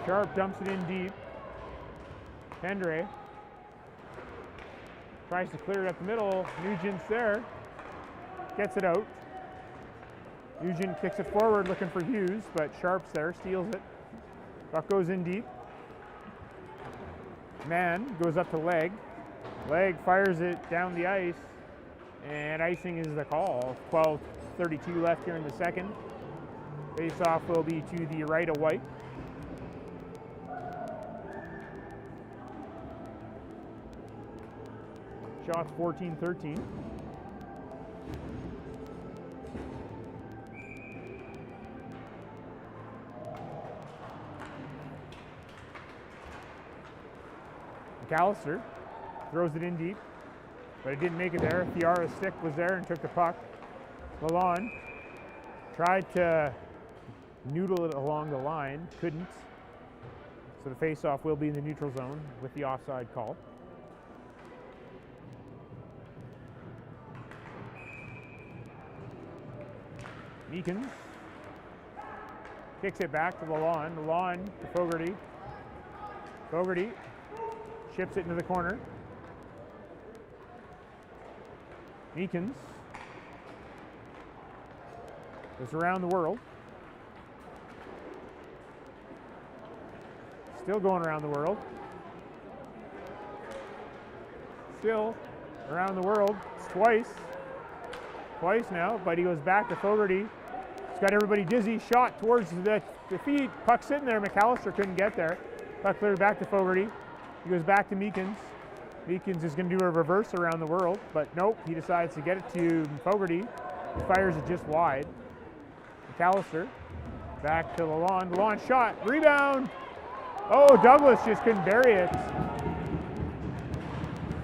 Sharp dumps it in deep. Pendre tries to clear it up the middle. Nugent's there. Gets it out. Nugent kicks it forward looking for Hughes, but Sharp's there, steals it. Puck goes in deep. Man goes up to Leg. Leg fires it down the ice, and icing is the call. 12:32 left here in the second. Face-off will be to the right of White. Shots 14-13. McAllister throws it in deep. but it didn't make it there. Fiara's stick was there and took the puck. Lalonde tried to noodle it along the line, couldn't. So the face-off will be in the neutral zone with the offside call. Meekins kicks it back to Lalonde. Lalonde to Fogarty. Fogarty ships it into the corner. Meekins goes around the world. Still going around the world. Still around the world. It's twice. Twice now, but he goes back to Fogarty. He's got everybody dizzy. Shot towards the feet. Puck sitting there. McAllister couldn't get there. Puck cleared back to Fogarty. He goes back to Meekins. Meekins is going to do a reverse around the world, but nope. He decides to get it to Fogarty. He fires it just wide. McAllister back to Lalonde. Lalonde shot. Rebound. Oh, Douglas just couldn't bury it.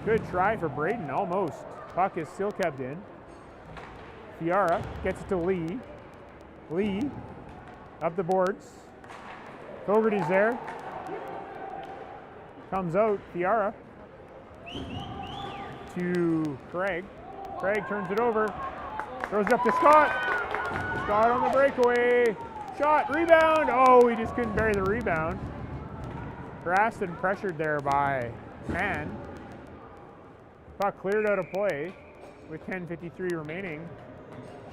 Good try for Braden, almost. Puck is still kept in. Fiara gets it to Lee. Lee up the boards. Fogarty's there. Comes out. Fiara to Craig. Craig turns it over. Throws it up to Scott. Scott on the breakaway. Shot. Rebound. Oh, he just couldn't bury the rebound. Harassed and pressured there by Mann. Puck cleared out of play with 10:53 remaining.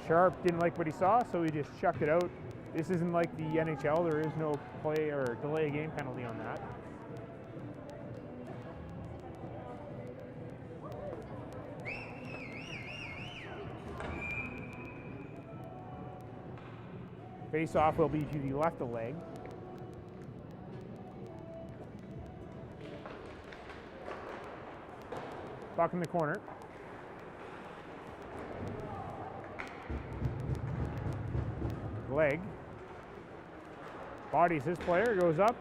Sharp didn't like what he saw, so he just chucked it out. This isn't like the NHL. There is no play or delay game penalty on that. Face-off will be to the left of leg. Puck in the corner. Leg. Bodies his player, goes up.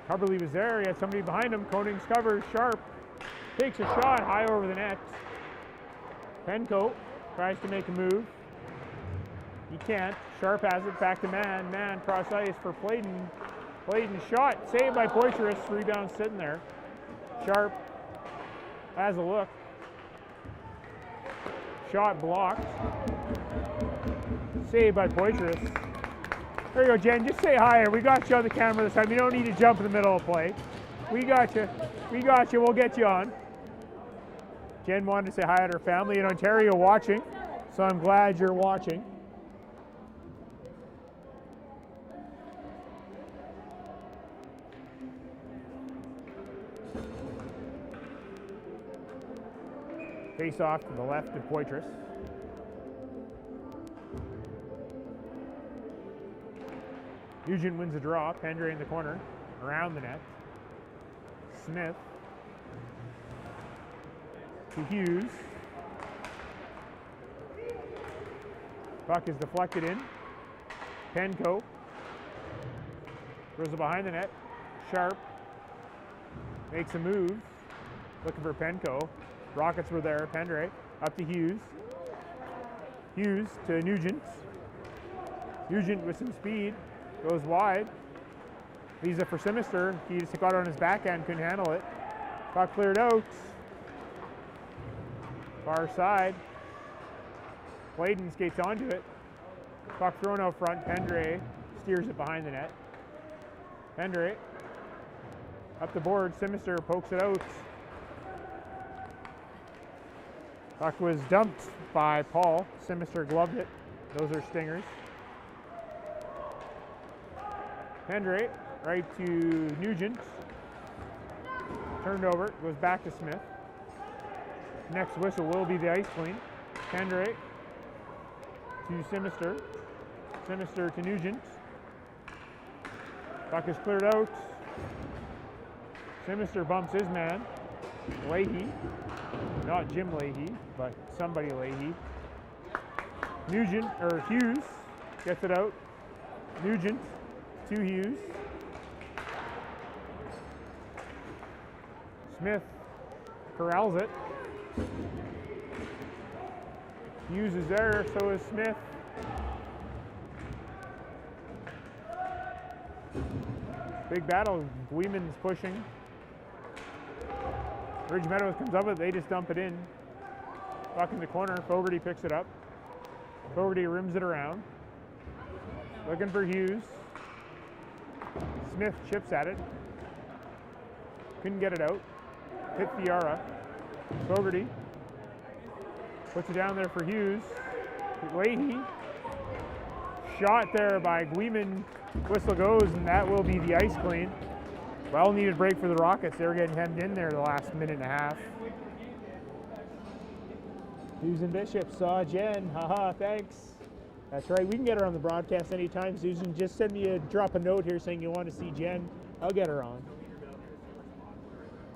Coverley was there, he had somebody behind him. Konings covers, Sharp takes a shot high over the net. Penco tries to make a move. He can't. Sharp has it back to Mann. Mann cross ice for Playton. Playton shot, saved by Poitras. Rebound sitting there. Sharp has a look. Shot blocked. Saved by Poitras. There you go, Jen. Just say hi. We got you on the camera this time. You don't need to jump in the middle of play. We got you. We got you. We'll get you on. Jen wanted to say hi to her family in Ontario watching, so I'm glad you're watching. Face off to the left of Poitras. Nugent wins the draw. Pendre in the corner, around the net. Smith to Hughes. Puck is deflected in. Penco throws it behind the net. Sharp makes a move, looking for Penco. Rockets were there. Pendre up to Hughes. Hughes to Nugent. Nugent with some speed. Goes wide. Leaves it for Sinister. He just got it on his backhand, couldn't handle it. Puck cleared out. Far side. Clayton skates onto it. Puck thrown out front. Pendre steers it behind the net. Pendre up the board. Sinister pokes it out. Puck was dumped by Paul. Sinister gloved it. Those are stingers. Pendre right to Nugent. Turned over, goes back to Smith. Next whistle will be the ice clean. Pendre to Sinister. Sinister to Nugent. Puck is cleared out. Sinister bumps his man. Leahy. Not Jim Leahy, but somebody Leahy. Nugent, or Hughes, gets it out. Nugent to Hughes. Smith corrals it. Hughes is there, so is Smith. Big battle. Gweeman's pushing. Ridge Meadows comes up with it. They just dump it in. Buck in the corner. Fogarty picks it up. Fogarty rims it around. Looking for Hughes. Smith chips at it. Couldn't get it out. Hit Fiara. Fogarty puts it down there for Hughes. Leahy. Shot there by Gweeman. Whistle goes, and that will be the ice clean. Well needed break for the Rockets. They were getting hemmed in there the last minute and a half. Susan Bishop saw Jen. Haha, thanks. That's right. We can get her on the broadcast anytime, Susan. Just send me drop a note here saying you want to see Jen. I'll get her on.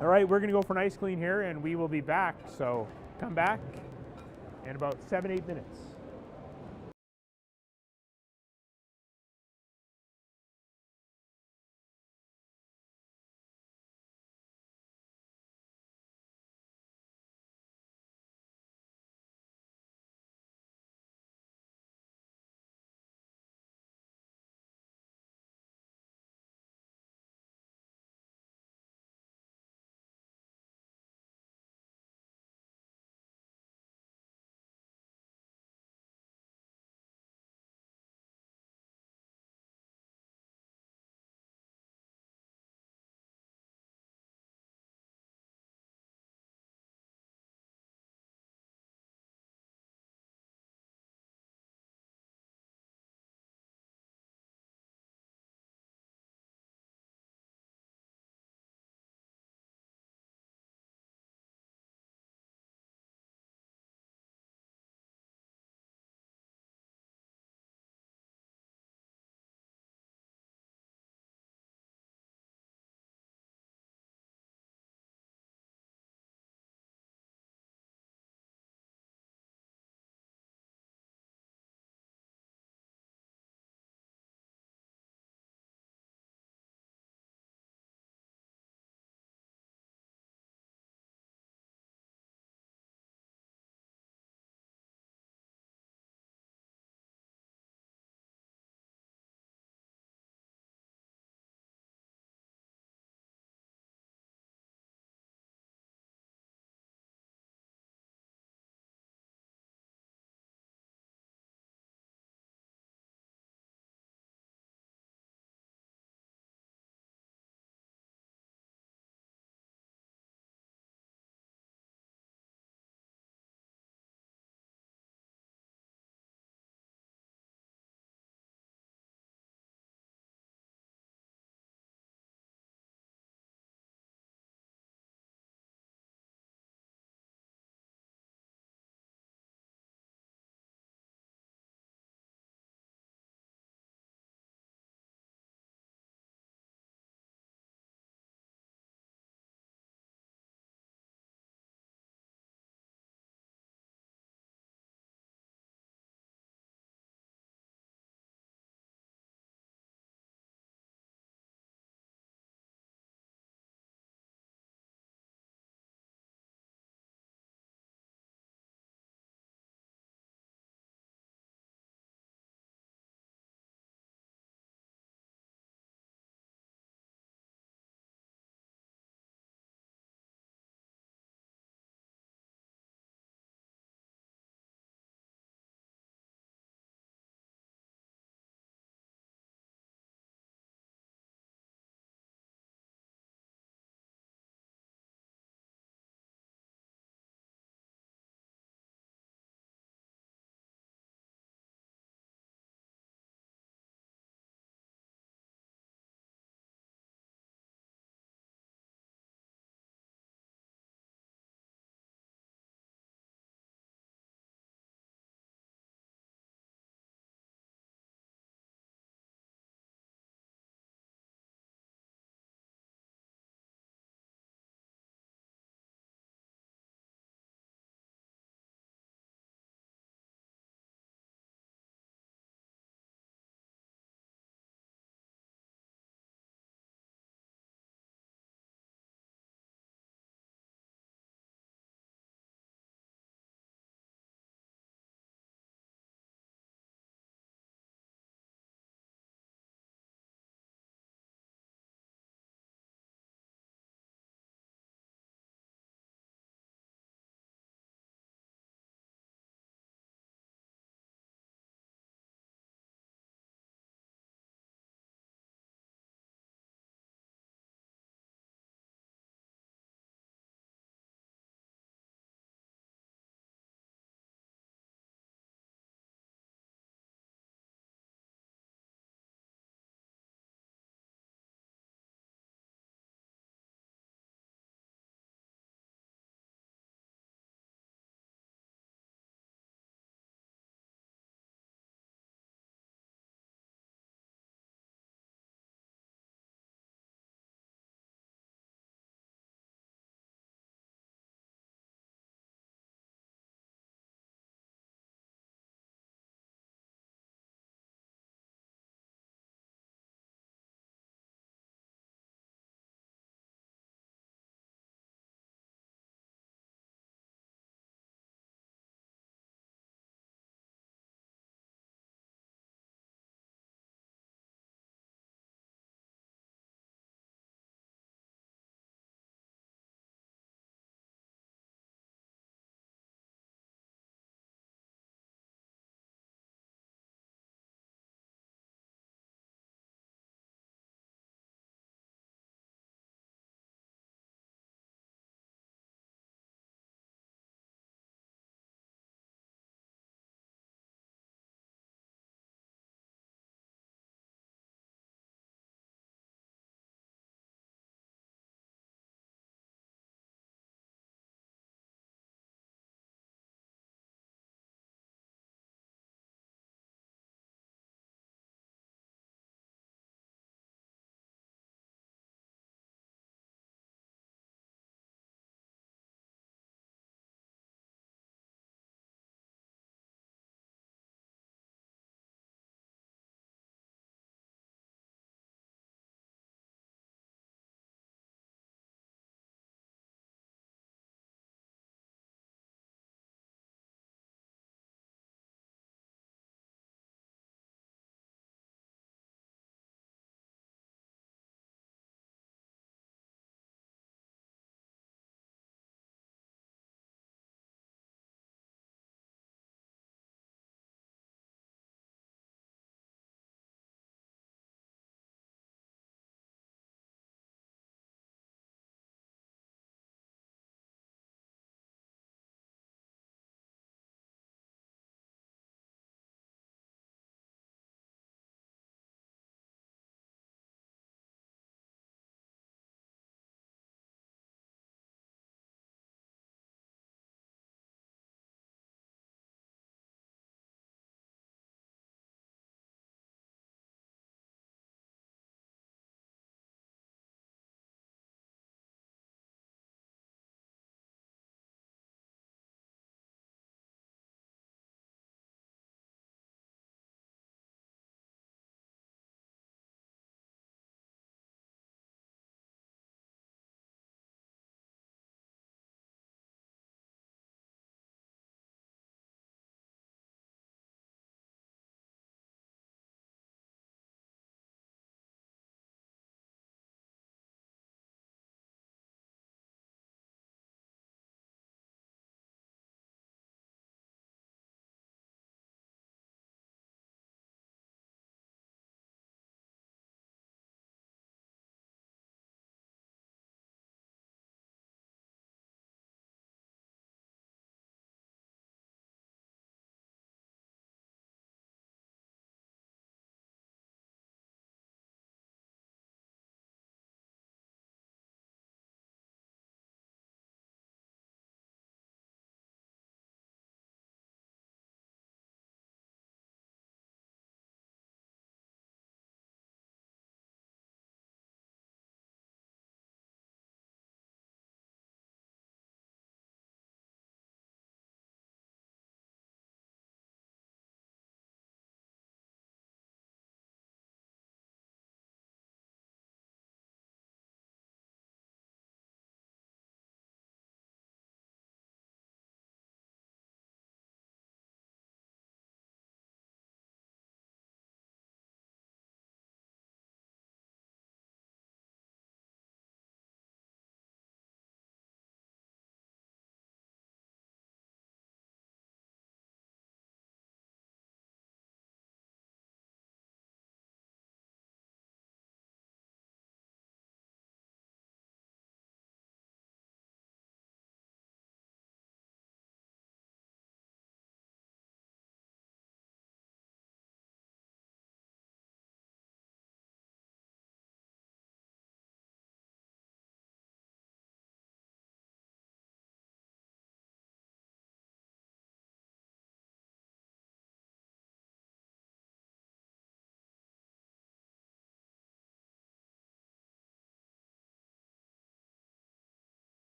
All right, we're going to go for an ice clean here, and we will be back. So come back in about 7-8 minutes.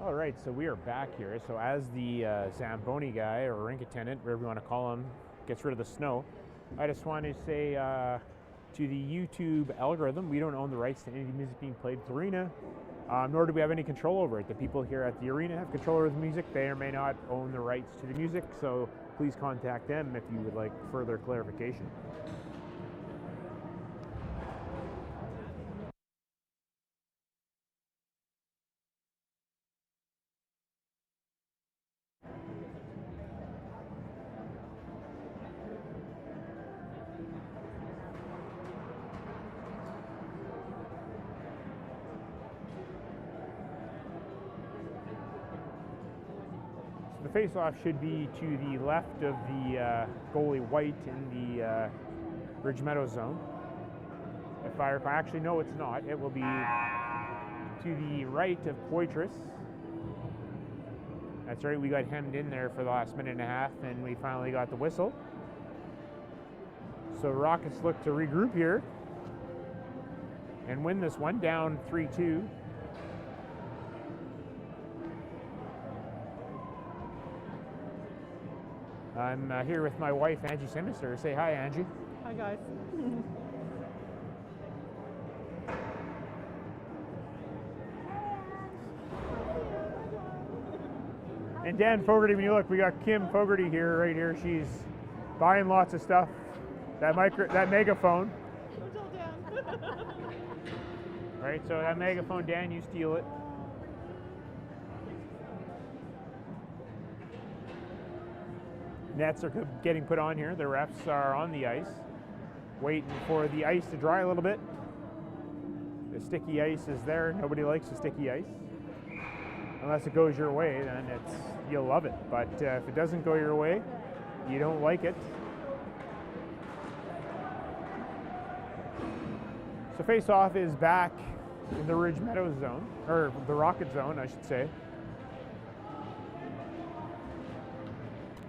All right, so we are back here. So as the Zamboni guy or rink attendant, whatever you want to call him, gets rid of the snow, I just want to say to the YouTube algorithm, we don't own the rights to any music being played at the arena, nor do we have any control over it. The people here at the arena have control over the music. They or may not own the rights to the music, so please contact them if you would like further clarification. The face-off should be to the left of the goalie White in the Ridge Meadows zone. If I actually no, it's not. It will be to the right of Poitras. That's right, we got hemmed in there for the last minute and a half, and we finally got the whistle. So Rockets look to regroup here and win this one, down 3-2. I'm here with my wife, Angie Sinister. Say hi, Angie. Hi, guys. And Dan Fogarty, when you look, we got Kim Fogarty here, right here. She's buying lots of stuff. That megaphone. Don't tell Dan. Right, so that megaphone, Dan, you steal it. Nets are getting put on here. The refs are on the ice, waiting for the ice to dry a little bit. The sticky ice is there. Nobody likes the sticky ice. Unless it goes your way, then you'll love it. But if it doesn't go your way, you don't like it. So face-off is back in the Ridge Meadows zone, or the Rocket zone, I should say.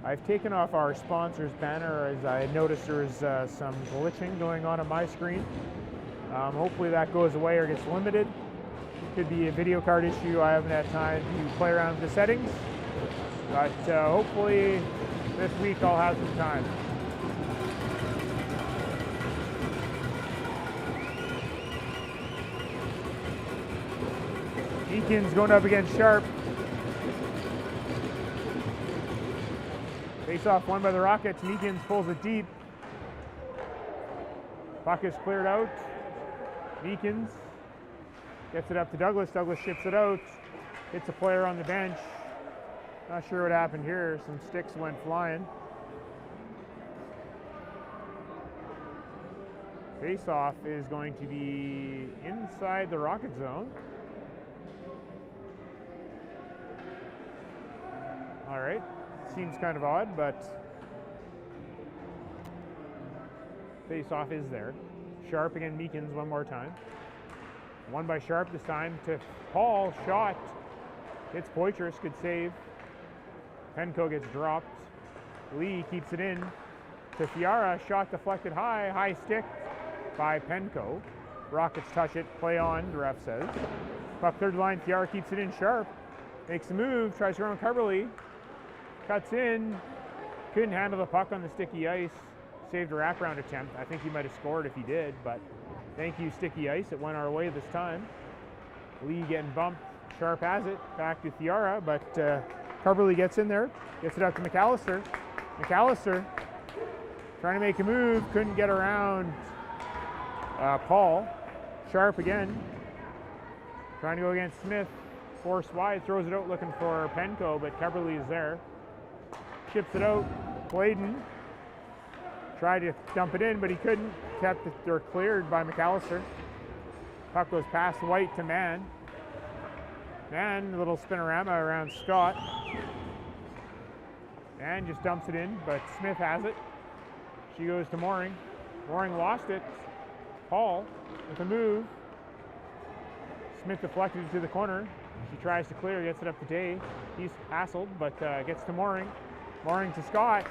I've taken off our sponsors banner as I noticed there is some glitching going on my screen. Hopefully that goes away or gets limited. Could be a video card issue. I haven't had time to play around with the settings, but hopefully this week I'll have some time. Eakins going up against Sharp. Face-off won by the Rockets. Meekins pulls it deep. Puck is cleared out. Meekins gets it up to Douglas. Douglas ships it out. Hits a player on the bench. Not sure what happened here. Some sticks went flying. Face-off is going to be inside the Rocket zone. All right. Seems kind of odd, but face-off is there. Sharp against Meekins one more time. Won by Sharp this time to Paul. Shot. Hits Poitras. Good save. Penco gets dropped. Lee keeps it in to Fiara. Shot deflected high. High stick by Penco. Rockets touch it. Play on, the ref says. Puck third line. Fiara keeps it in. Sharp makes a move. Tries to run Coverley. Cuts in, couldn't handle the puck on the sticky ice, saved a wraparound attempt. I think he might have scored if he did, but thank you, sticky ice. It went our way this time. Lee getting bumped. Sharp has it, back to Fiara, but Coverley gets in there, gets it up to McAllister. McAllister trying to make a move, couldn't get around Paul. Sharp again, trying to go against Smith. Force wide, throws it out looking for Penco, but Coverley is there. Chips it out. Bladen tried to dump it in, but he couldn't. Kept it or cleared by McAllister. Puck goes past White to Mann. Mann, a little spinorama around Scott. Mann just dumps it in, but Smith has it. She goes to Mooring. Mooring lost it. Paul with a move. Smith deflected it to the corner. She tries to clear, gets it up to Day. He's hassled, but gets to Mooring. Mooring to Scott.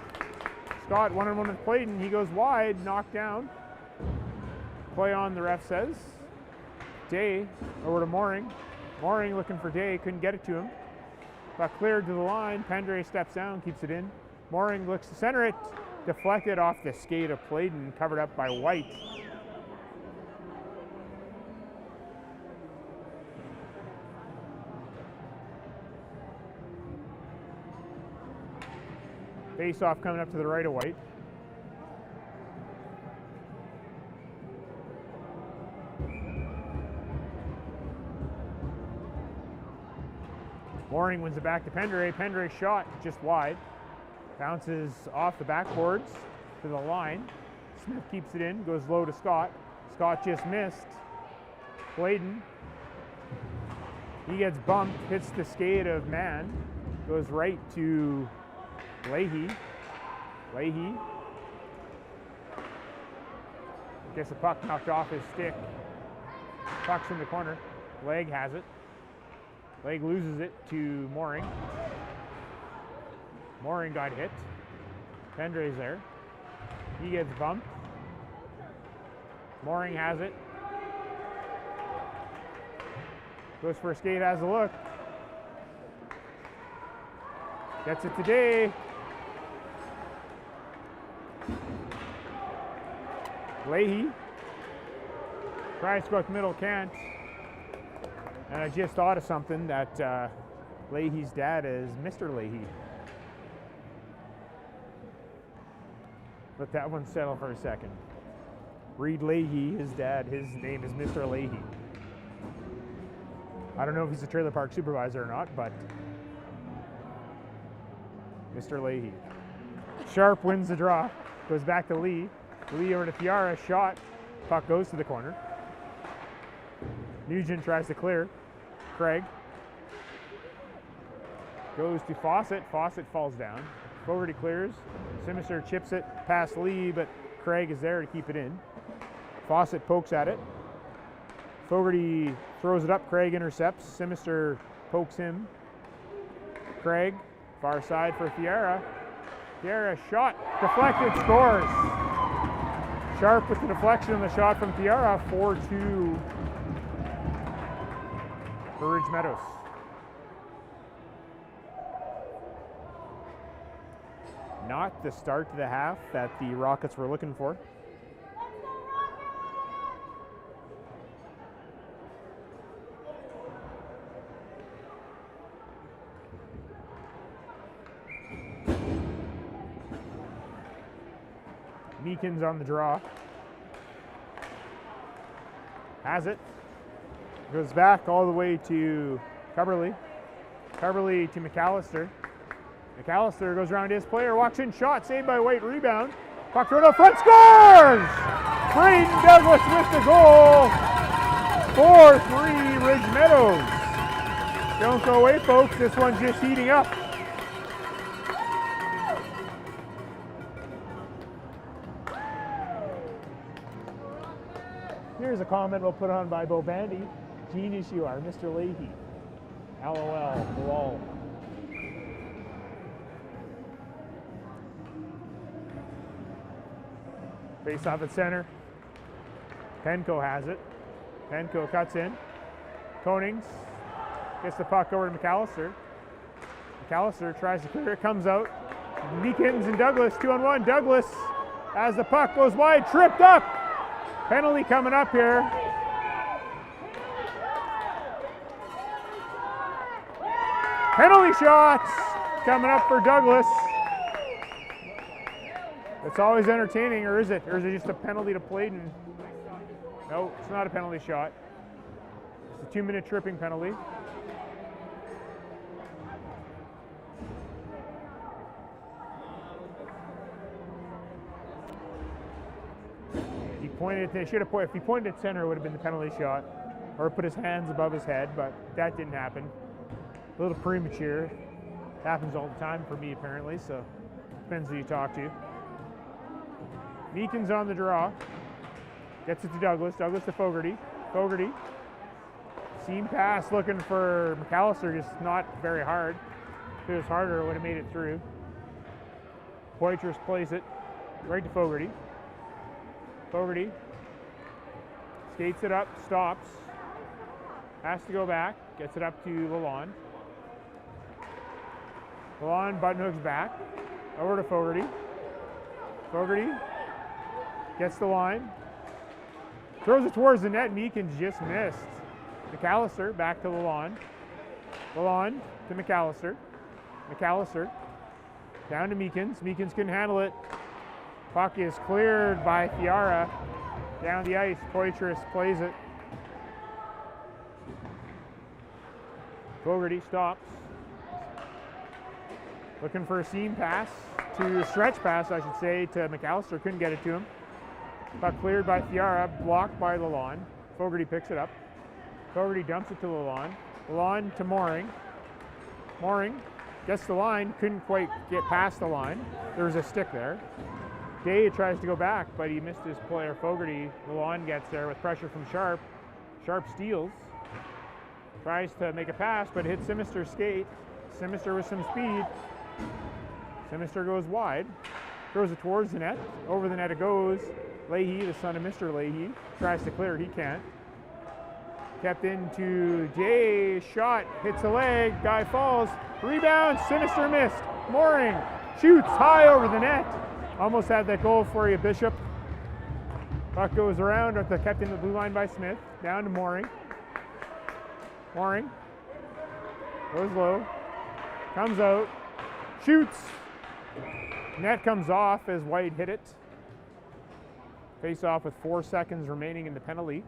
Scott one-on-one with Clayton. He goes wide, knocked down. Play on, the ref says. Day over to Mooring. Mooring looking for Day, couldn't get it to him. Puck cleared to the line. Pendre steps down, keeps it in. Mooring looks to center it. Deflected off the skate of Playden, covered up by White. Face-off coming up to the right of White. Mooring wins it back to Pendre. Pendre's shot just wide. Bounces off the backboards to the line. Smith keeps it in, goes low to Scott. Scott just missed. Playden. He gets bumped, hits the skate of Mann. Goes right to Leahy. Leahy gets the puck knocked off his stick. Puck's in the corner. Leg has it. Leg loses it to Mooring. Mooring got hit. Pendre's there. He gets bumped. Mooring has it. Goes for a skate, has a look. Gets it today. Leahy tries to go up the middle, can't. And I just thought of something that Leahy's dad is Mr. Leahy. Let that one settle for a second. Reed Leahy, his dad, his name is Mr. Leahy. I don't know if he's a trailer park supervisor or not, but Mr. Leahy. Sharp wins the draw, goes back to Lee. Lee over to Fiara, shot. Puck goes to the corner. Nugent tries to clear. Craig goes to Fawcett. Fawcett falls down. Fogarty clears. Simister chips it past Lee, but Craig is there to keep it in. Fawcett pokes at it. Fogarty throws it up. Craig intercepts. Simister pokes him. Craig, far side for Fiera. Fiera shot, deflected, scores. Sharp with the deflection on the shot from Fiera. 4-2 for Ridge Meadows. Not the start to the half that the Rockets were looking for. Meekins on the draw. Has it. Goes back all the way to Cubberly. Cubberly to McAllister. McAllister goes around his player, walks in, shot, saved by White, rebound. Puck thrown up front, scores! Braden Douglas with the goal. 4-3 Ridge Meadows. Don't go away, folks. This one's just heating up. Here's a comment we'll put on by Bo Bandy. Genius you are, Mr. Leahy. LOL, lol. Face off at center. Penko has it. Penko cuts in. Konings gets the puck over to McAllister. McAllister tries to clear it, comes out. Meekins and Douglas, 2-on-1. Douglas, as the puck goes wide, tripped up. Penalty coming up here. Penalty shots coming up for Douglas. It's always entertaining, or is it? Or is it just a penalty to Playden? No, it's not a penalty shot. It's a 2-minute tripping penalty. He pointed, they should have pointed, if he pointed at center, it would have been the penalty shot. Or put his hands above his head, but that didn't happen. A little premature. Happens all the time for me, apparently, so depends who you talk to. Meekins on the draw. Gets it to Douglas. Douglas to Fogarty. Fogarty. Seam pass looking for McAllister, just not very hard. If it was harder, it would have made it through. Poitras plays it right to Fogarty. Fogarty skates it up, stops. Has to go back. Gets it up to Lalonde. Lalonde button hooks back. Over to Fogarty. Fogarty gets the line. Throws it towards the net. Meekins just missed. McAllister back to Lalonde. Lalonde to McAllister. McAllister down to Meekins. Meekins couldn't handle it. Puck is cleared by Fiara. Down the ice. Poitras plays it. Fogarty stops. Looking for a seam pass, to stretch pass, I should say, to McAllister. Couldn't get it to him. Puck cleared by Fiara, blocked by Lalonde. Fogarty picks it up. Fogarty dumps it to Lalonde. Lalonde to Mooring. Mooring gets the line, couldn't quite get past the line. There was a stick there. Day tries to go back, but he missed his player, Fogarty. Lalonde gets there with pressure from Sharp. Sharp steals. Tries to make a pass, but hits Simister's skate. Simister with some speed. Simister goes wide. Throws it towards the net. Over the net it goes. Leahy, the son of Mr. Leahy, tries to clear it. He can't. Kept into Jay. Shot. Hits the leg. Guy falls. Rebound. Simister missed. Mooring shoots high over the net. Almost had that goal for you, Bishop. Puck goes around, kept in the blue line by Smith. Down to Mooring. Mooring goes low. Comes out. Shoots. Net comes off as White hit it. Face off with 4 seconds remaining in the penalty.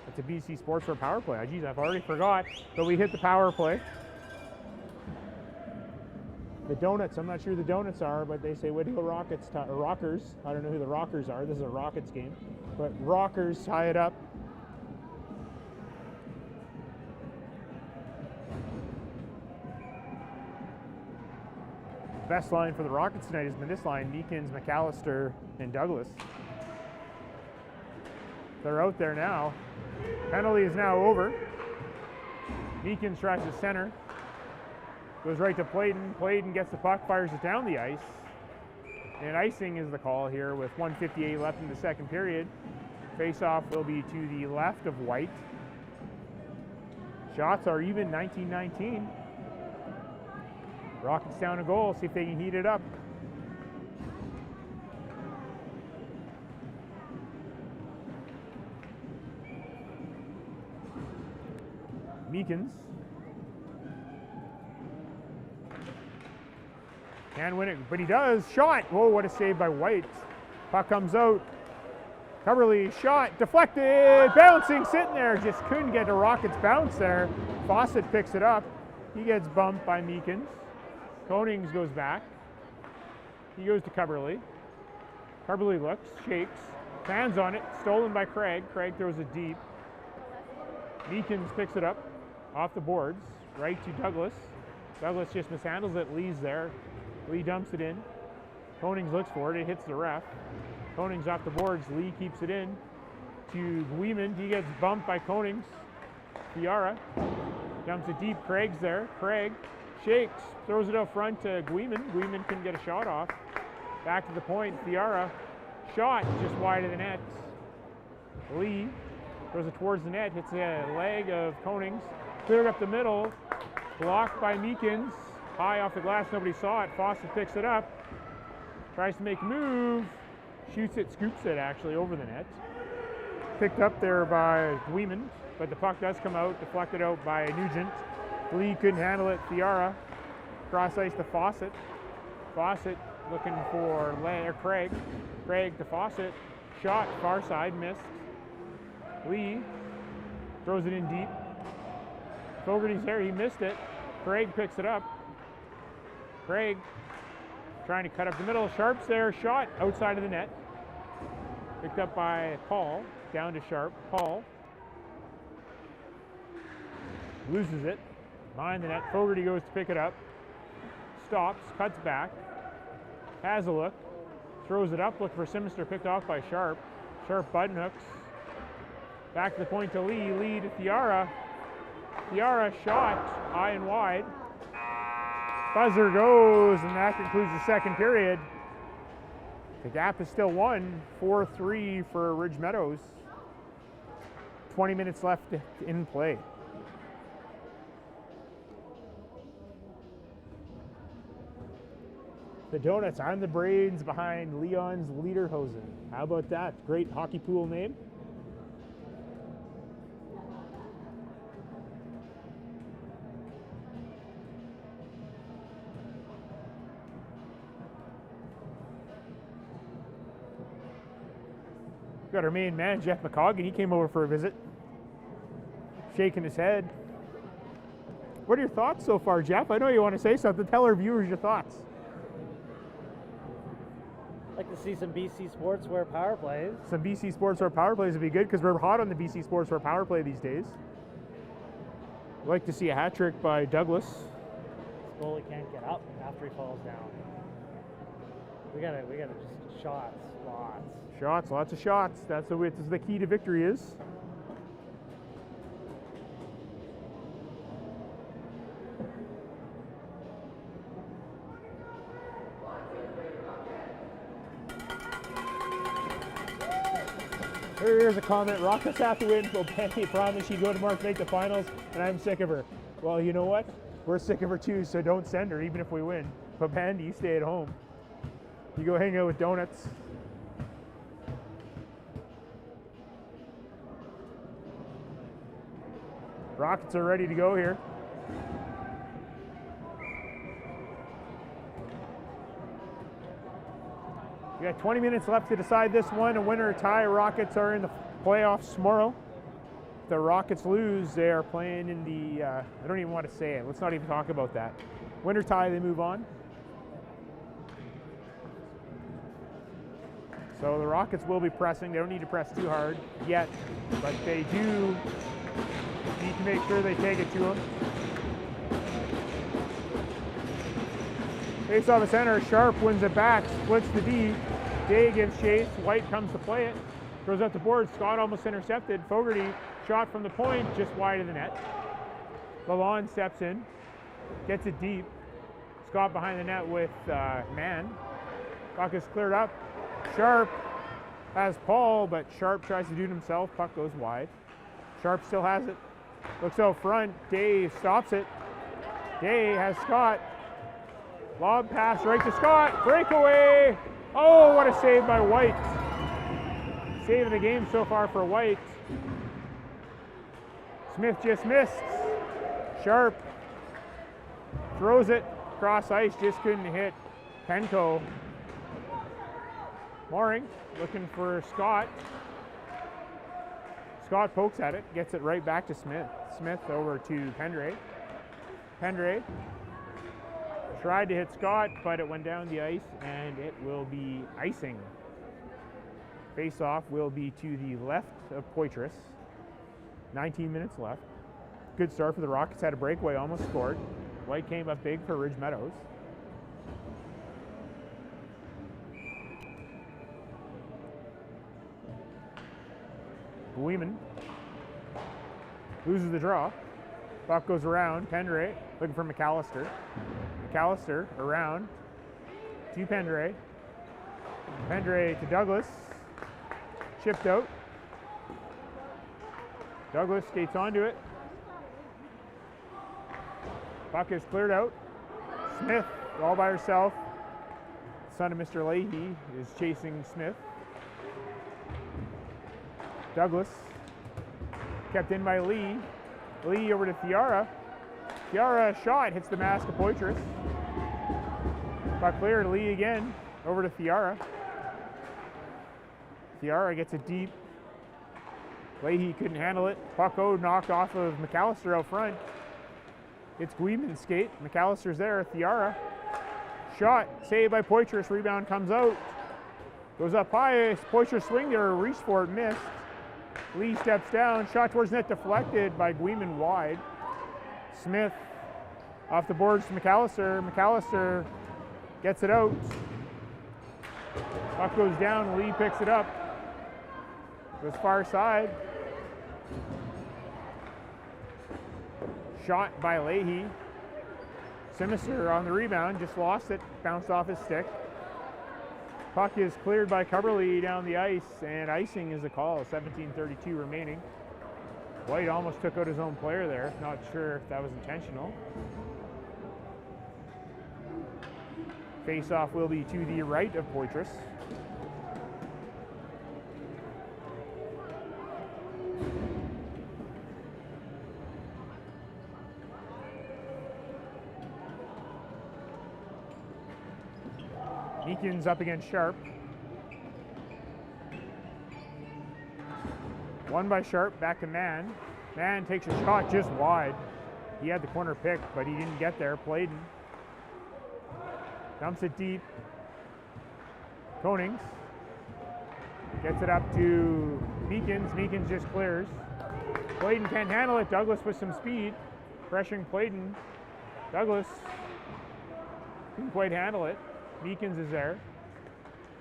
It's a BC Sportswear power play. Oh, geez, I've already forgot, but we hit the power play. The Donuts, I'm not sure who the Donuts are, but they say Whittier Rockets, Rockers. I don't know who the Rockers are. This is a Rockets game. But Rockers tie it up. Best line for the Rockets tonight has been this line: Meekins, McAllister, and Douglas. They're out there now. Penalty is now over. Meekins tries to center. Goes right to Playton. Playton gets the puck, fires it down the ice. And icing is the call here with 1:58 left in the second period. Face-off will be to the left of White. Shots are even, 19-19. Rockets down a goal, see if they can heat it up. Meekins can't win it, but he does. Shot. Whoa, what a save by White. Puck comes out. Coverly shot, deflected, bouncing, sitting there. Just couldn't get a Rockets bounce there. Fawcett picks it up. He gets bumped by Meekins. Konings goes back. He goes to Coverly. Coverly looks, shakes, hands on it, stolen by Craig. Craig throws it deep. Meekins picks it up off the boards, right to Douglas. Douglas just mishandles it, Lee's there. Lee dumps it in. Konings looks for it, it hits the ref. Konings off the boards, Lee keeps it in to Guimond. He gets bumped by Konings. Fiara dumps it deep, Craig's there. Craig shakes, throws it out front to Guimond. Guimond couldn't get a shot off. Back to the point, Fiara. Shot just wide of the net. Lee throws it towards the net, hits the leg of Konings. Cleared up the middle, blocked by Meekins. High off the glass, nobody saw it. Fawcett picks it up, tries to make a move, shoots it, scoops it actually over the net. Picked up there by Guimond, but the puck does come out, deflected out by Nugent. Lee couldn't handle it. Fiara cross ice to Fawcett. Fawcett looking for Craig. Craig to Fawcett. Shot far side, missed. Lee throws it in deep. Fogarty's there, he missed it. Craig picks it up. Craig trying to cut up the middle. Sharp's there, shot outside of the net. Picked up by Paul, down to Sharp. Paul loses it. Behind the net, Fogarty goes to pick it up. Stops, cuts back. Has a look. Throws it up, look for Simister, picked off by Sharp. Sharp button hooks. Back to the point to Lee. Lee to Fiara. Fiara shot high and wide. Buzzer goes, and that concludes the second period. The gap is still 1, 4-3 for Ridge Meadows. 20 minutes left in play. The Donuts, I'm the brains behind Leon's Lederhosen. How about that? Great hockey pool name. Got our main man, Jeff McCoggan. He came over for a visit, shaking his head. What are your thoughts so far, Jeff? I know you want to say something. Tell our viewers your thoughts. Like to see some BC Sportswear power plays. Some BC Sportswear power plays would be good because we're hot on the BC Sportswear power play these days. I'd like to see a hat trick by Douglas. This goalie can't get up after he falls down. We gotta just shots, lots. Shots, lots of shots. That's the key to victory is. Here's a comment. Rockets have to win. Bobandi promised she'd go to Mark make the finals, and I'm sick of her. Well, you know what? We're sick of her too, so don't send her, even if we win. Bobandi, you stay at home. You go hang out with Donuts. Rockets are ready to go here. We got 20 minutes left to decide this one. A winner or tie. Rockets are in the playoffs tomorrow. If the Rockets lose, they are playing in the, I don't even want to say it. Let's not even talk about that. Winner tie, they move on. So the Rockets will be pressing. They don't need to press too hard yet, but they do need to make sure they take it to them. Face off a center, Sharp wins it back, splits the D. Day gives chase, White comes to play it. Goes up the board, Scott almost intercepted. Fogarty shot from the point, just wide of the net. Lalonde steps in, gets it deep. Scott behind the net with man. Puck is cleared up. Sharp has Paul, but Sharp tries to do it himself. Puck goes wide. Sharp still has it. Looks out front. Day stops it. Day has Scott. Lob pass right to Scott. Breakaway. Oh, what a save by White. Save of the game so far for White. Smith just missed. Sharp throws it across ice. Just couldn't hit Penco. Mooring looking for Scott. Scott pokes at it, gets it right back to Smith. Smith over to Pendre. Pendre tried to hit Scott, but it went down the ice and it will be icing. Face-off will be to the left of Poitras. 19 minutes left. Good start for the Rockets, had a breakaway, almost scored. White came up big for Ridge Meadows. Weeman loses the draw. Puck goes around. Pendre looking for McAllister. McAllister around to Pendre. Pendre to Douglas. Chipped out. Douglas skates onto it. Puck is cleared out. Smith all by herself. Son of Mr. Leahy is chasing Smith. Douglas kept in by Lee. Lee over to Thiara. Thiara shot, hits the mask of Poitras. Puck cleared, Lee again, over to Thiara. Thiara gets it deep. Leahy couldn't handle it. Puck knocked off of McAllister out front. It's Guiman's skate. McAllister's there. Thiara. Shot, saved by Poitras. Rebound comes out. Goes up high. Poitras swing there. Reached for it, missed. Lee steps down. Shot towards net deflected by Guiman wide. Smith off the boards to McAllister. McAllister gets it out. Puck goes down. Lee picks it up. Goes far side. Shot by Leahy. Sinister on the rebound, just lost it, bounced off his stick. Puck is cleared by Coverley down the ice, and icing is the call, 17:32 remaining. White almost took out his own player there, not sure if that was intentional. Face-off will be to the right of Poitras. Meekins up against Sharp. Won by Sharp, back to Mann. Mann takes a shot just wide. He had the corner picked, but he didn't get there. Playden dumps it deep. Konings gets it up to Meekins. Meekins just clears. Playden can't handle it. Douglas with some speed. Pressuring Playden. Douglas couldn't quite handle it. Meekins is there.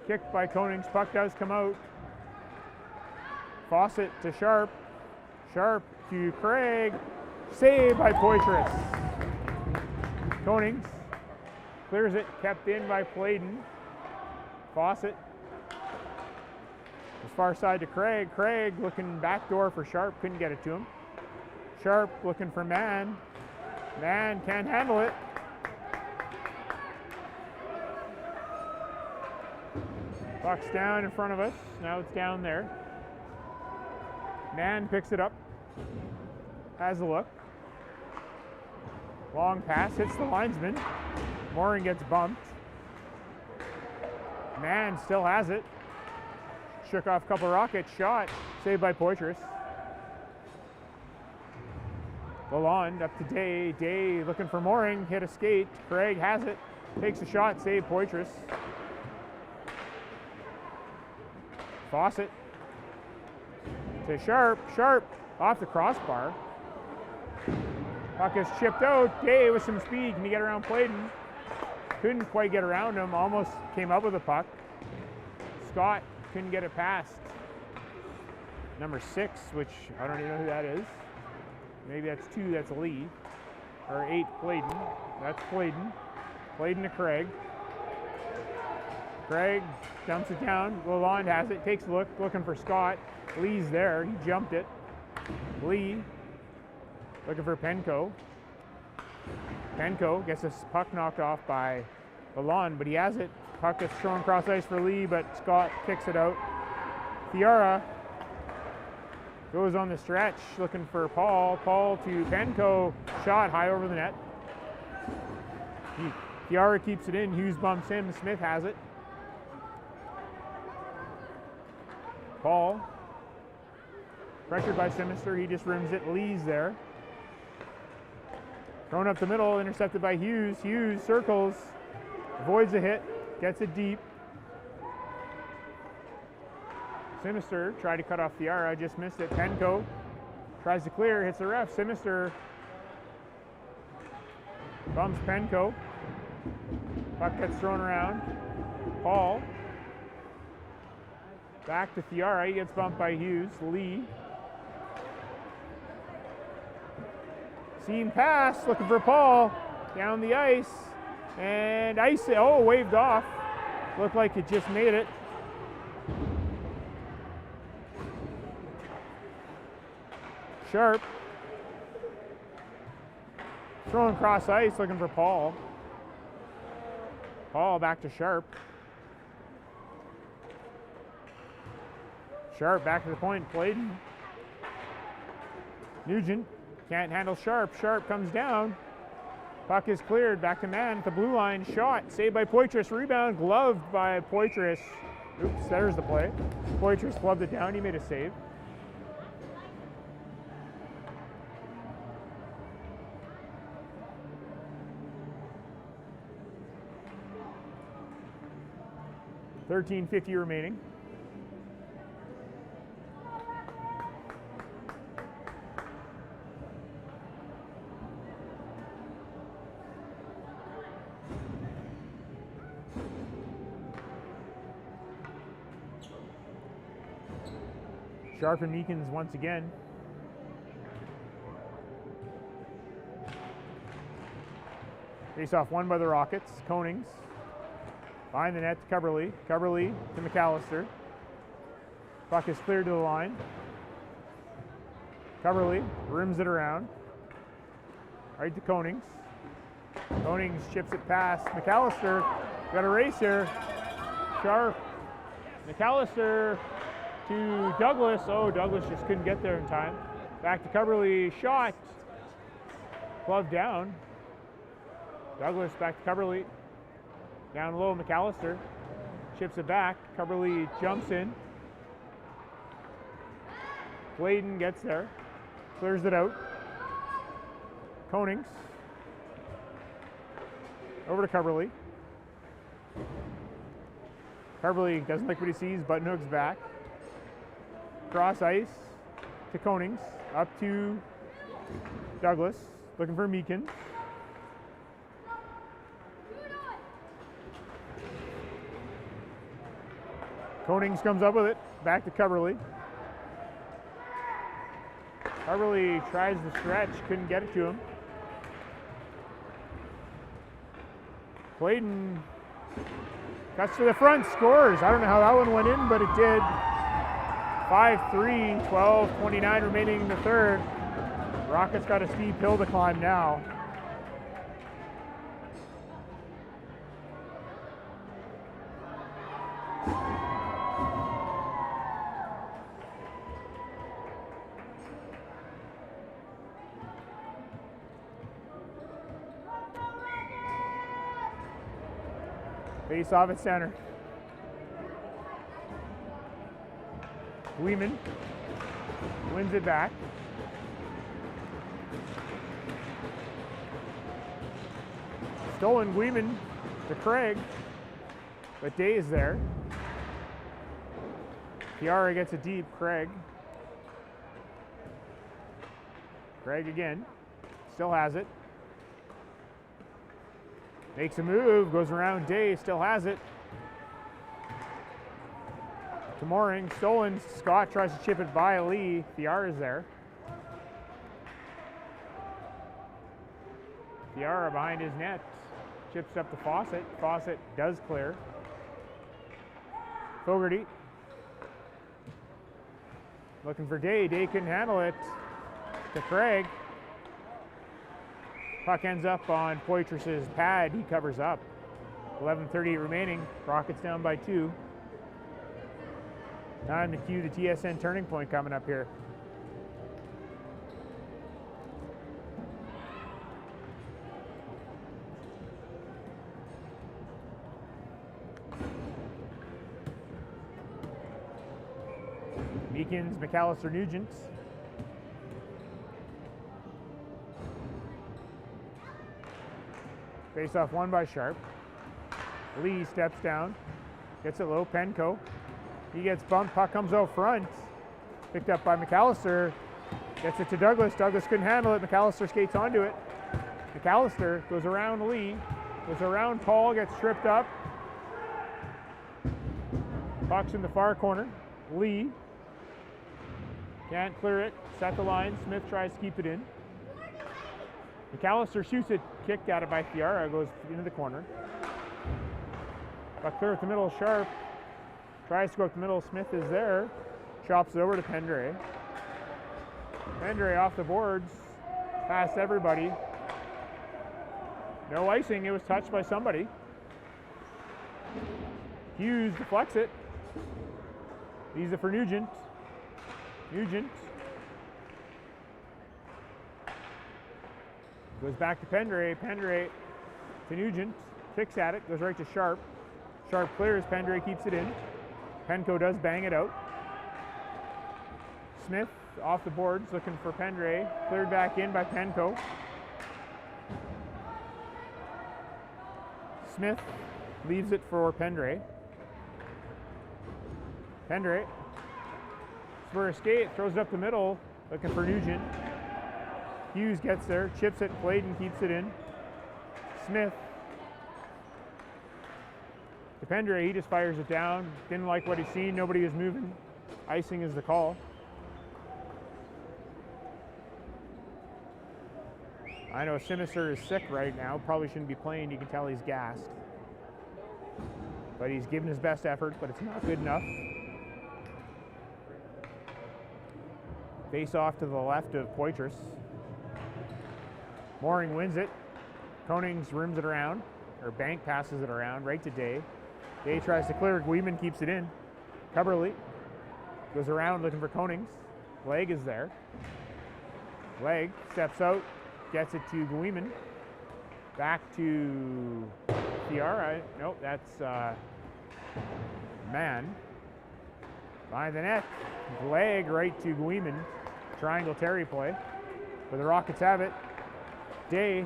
Kicked by Konings. Puck does come out. Fawcett to Sharp. Sharp to Craig. Saved by Poitras. Konings clears it. Kept in by Playden. Fawcett. As far side to Craig. Craig looking backdoor for Sharp. Couldn't get it to him. Sharp looking for Mann. Mann can't handle it. Puck's down in front of us. Now it's down there. Mann picks it up. Has a look. Long pass, hits the linesman. Mooring gets bumped. Mann still has it. Shook off a couple rockets. Shot. Saved by Poitras. Lalonde up to Day. Day looking for Mooring. Hit a skate. Craig has it. Takes a shot. Saved Poitras. Fawcett to Sharp. Sharp off the crossbar. Puck is chipped out. Day with some speed. Can he get around Playden? Couldn't quite get around him. Almost came up with the puck. Scott couldn't get it past number 6, which I don't even know who that is. Maybe that's 2. That's Lee. Or 8, Playden. That's Playden. Playden to Craig. Craig dumps it down. Lalonde has it. Takes a look. Looking for Scott. Lee's there. He jumped it. Lee looking for Penko. Penko gets this puck knocked off by Lalonde, but he has it. Puck gets thrown across ice for Lee, but Scott kicks it out. Fiara goes on the stretch looking for Paul. Paul to Penko. Shot high over the net. Fiara keeps it in. Hughes bumps him. Smith has it. Paul pressured by Simister. He just rims it. Lee's there. Thrown up the middle. Intercepted by Hughes. Hughes circles. Avoids a hit. Gets it deep. Simister tried to cut off Fiara. Just missed it. Penko tries to clear. Hits the ref. Simister bumps Penko. Puck gets thrown around. Paul back to Fiara. He gets bumped by Hughes. Lee. Seam pass. Looking for Paul. Down the ice. And ice. Oh, waved off. Looked like it just made it. Sharp. Throwing cross ice. Looking for Paul. Paul back to Sharp. Sharp back to the point. Playden. Nugent can't handle Sharp. Sharp comes down. Puck is cleared. Back to Mann at the blue line. Shot. Saved by Poitras. Rebound. Gloved by Poitras. Oops, there's the play. Poitras gloved it down. He made a save. $13.50 remaining. Sharp and Meekins once again. Face off won by the Rockets. Konings behind the net to Coverley. Coverley to McAllister. Puck is cleared to the line. Coverley rims it around. Right to Konings. Konings chips it past McAllister. Got a race here. Sharp. McAllister to Douglas. Oh, Douglas just couldn't get there in time. Back to Coverly. Shot. Glove down. Douglas back to Coverly. Down low, McAllister. Chips it back. Coverly jumps in. Bladen gets there. Clears it out. Konings. Over to Coverly. Coverly doesn't like what he sees. Button hooks back. Cross ice to Konings. Up to Douglas. Looking for Meekins. Konings comes up with it. Back to Coverly. Coverly tries the stretch. Couldn't get it to him. Clayton cuts to the front. Scores. I don't know how that one went in, but it did. 5-3. 12:29 remaining in the third. Rockets got a steep hill to climb now. Face off at center. Weeman wins it back. Stolen Weeman to Craig, but Day is there. Chiara gets it deep. Craig. Craig again. Still has it. Makes a move, goes around Day, still has it. To Mooring, stolen. Scott tries to chip it by Lee. Fiara's there. Fiara behind his net. Chips up to Fawcett. Fawcett does clear. Fogarty. Looking for Day. Day couldn't handle it. To Craig. Puck ends up on Poitras's pad. He covers up. 11:38 remaining. Rockets down by 2. Time to cue the TSN turning point coming up here. Meekins, McAllister, Nugent. Face off won by Sharp. Lee steps down, gets it low. Penco. He gets bumped. Puck comes out front. Picked up by McAllister. Gets it to Douglas. Douglas couldn't handle it. McAllister skates onto it. McAllister goes around Lee. Goes around Paul. Gets tripped up. Puck's in the far corner. Lee can't clear it. Set the line. Smith tries to keep it in. McAllister shoots it, kicked at it by Fiara, goes into the corner. Puck clear at the middle, Sharp. Tries to go up the middle, Smith is there. Chops it over to Pendre. Pendre off the boards, past everybody. No icing, it was touched by somebody. Hughes deflects it. Leaves it for Nugent. Nugent. Goes back to Pendre. Pendre to Nugent. Kicks at it. Goes right to Sharp. Sharp clears. Pendre keeps it in. Penco does bang it out. Smith off the boards looking for Pendre. Cleared back in by Penco. Smith leaves it for Pendre. Pendre. For a skate. Throws it up the middle. Looking for Nugent. Hughes gets there, chips it, Bladen keeps it in. Smith. To Pendre, he just fires it down. Didn't like what he's seen, nobody was moving. Icing is the call. I know Sinister is sick right now, probably shouldn't be playing, you can tell he's gassed. But he's given his best effort, but it's not good enough. Face off to the left of Poitras. Mooring wins it. Konings rims it around. or Bank passes it around right to Day. Day tries to clear, Guiman keeps it in. Coverly goes around looking for Konings. Leg is there. Leg steps out, gets it to Guiman. Back to Fiara. Nope, that's Man. Behind the net. Leg right to Guiman. Triangle Terry play. But the Rockets have it. Day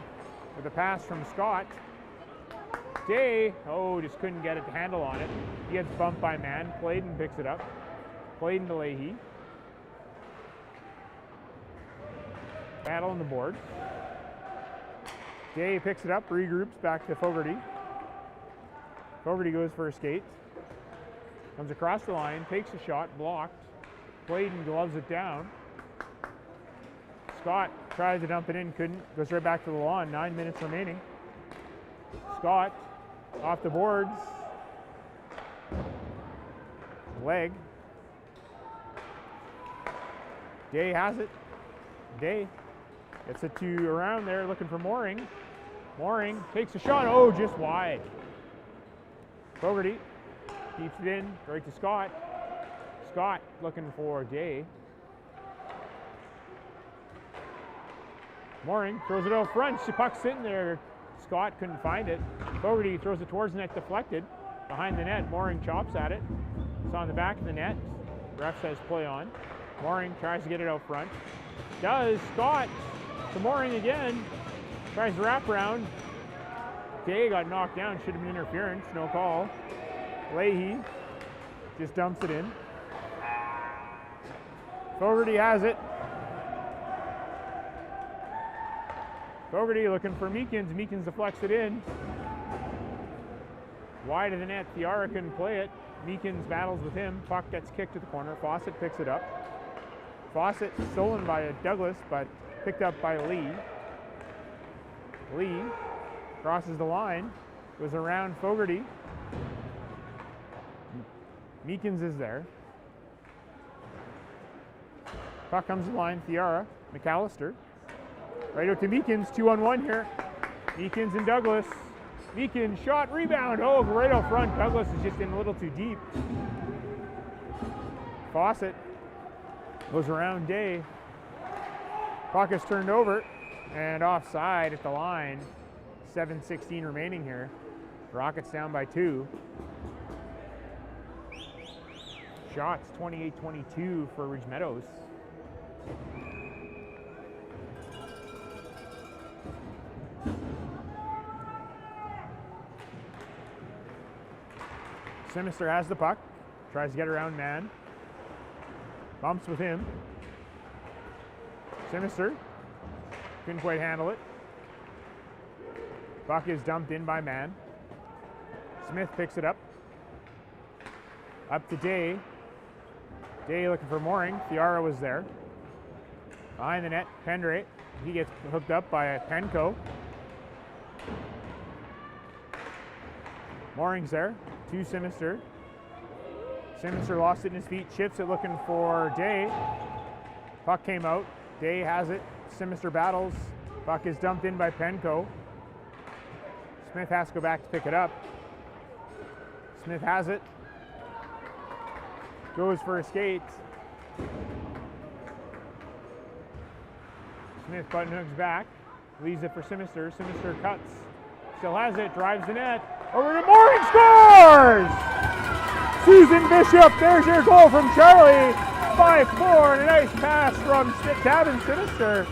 with a pass from Scott. Day, just couldn't get it to handle on it. He gets bumped by Man. Clayton picks it up. Clayton to Leahy. Battle on the board. Day picks it up, regroups back to Fogarty. Fogarty goes for a skate. Comes across the line, takes a shot, blocked. Clayton gloves it down. Scott tries to dump it in, couldn't. Goes right back to the lawn, 9 minutes remaining. Scott off the boards. Leg. Day has it. Day gets it to around there looking for Mooring. Mooring takes a shot. Just wide. Fogarty keeps it in right to Scott. Scott looking for Day. Mooring throws it out front. Puck's sitting there. Scott couldn't find it. Fogarty throws it towards the net, deflected. Behind the net, Mooring chops at it. It's on the back of the net. Ref says play on. Mooring tries to get it out front. Does. Scott to Mooring again. Tries to wrap around. Day got knocked down. Should have been interference. No call. Leahy just dumps it in. Fogarty has it. Fogarty looking for Meekins. Meekins deflects it in. Wide of the net. Fiara couldn't play it. Meekins battles with him. Puck gets kicked to the corner. Fawcett picks it up. Fawcett stolen by Douglas, but picked up by Lee. Lee crosses the line. Goes around Fogarty. Meekins is there. Puck comes to the line. Fiara. McAllister. Right out to Meekins. 2-on-1 here. Meekins and Douglas. Meekins shot, rebound. Right out front. Douglas is just in a little too deep. Fawcett goes around Day. Puck is turned over and offside at the line. 7:16 remaining here. Rockets down by 2. Shots 28-22 for Ridge Meadows. Sinister has the puck, tries to get around Man. Bumps with him. Sinister couldn't quite handle it. Puck is dumped in by Man. Smith picks it up. Up to Day. Day looking for Mooring. Fiara was there. Behind the net, Pendray. He gets hooked up by Penco. Mooring's there. To Sinister. Sinister lost it in his feet. Chips it looking for Day. Puck came out. Day has it. Sinister battles. Puck is dumped in by Penco. Smith has to go back to pick it up. Smith has it. Goes for a skate. Smith button hooks back. Leaves it for Sinister. Sinister cuts. Still has it. Drives the net. Over to Mooring, scores! Susan Bishop, there's your goal from Charlie. 5-4, and a nice pass from Gavin Sinister.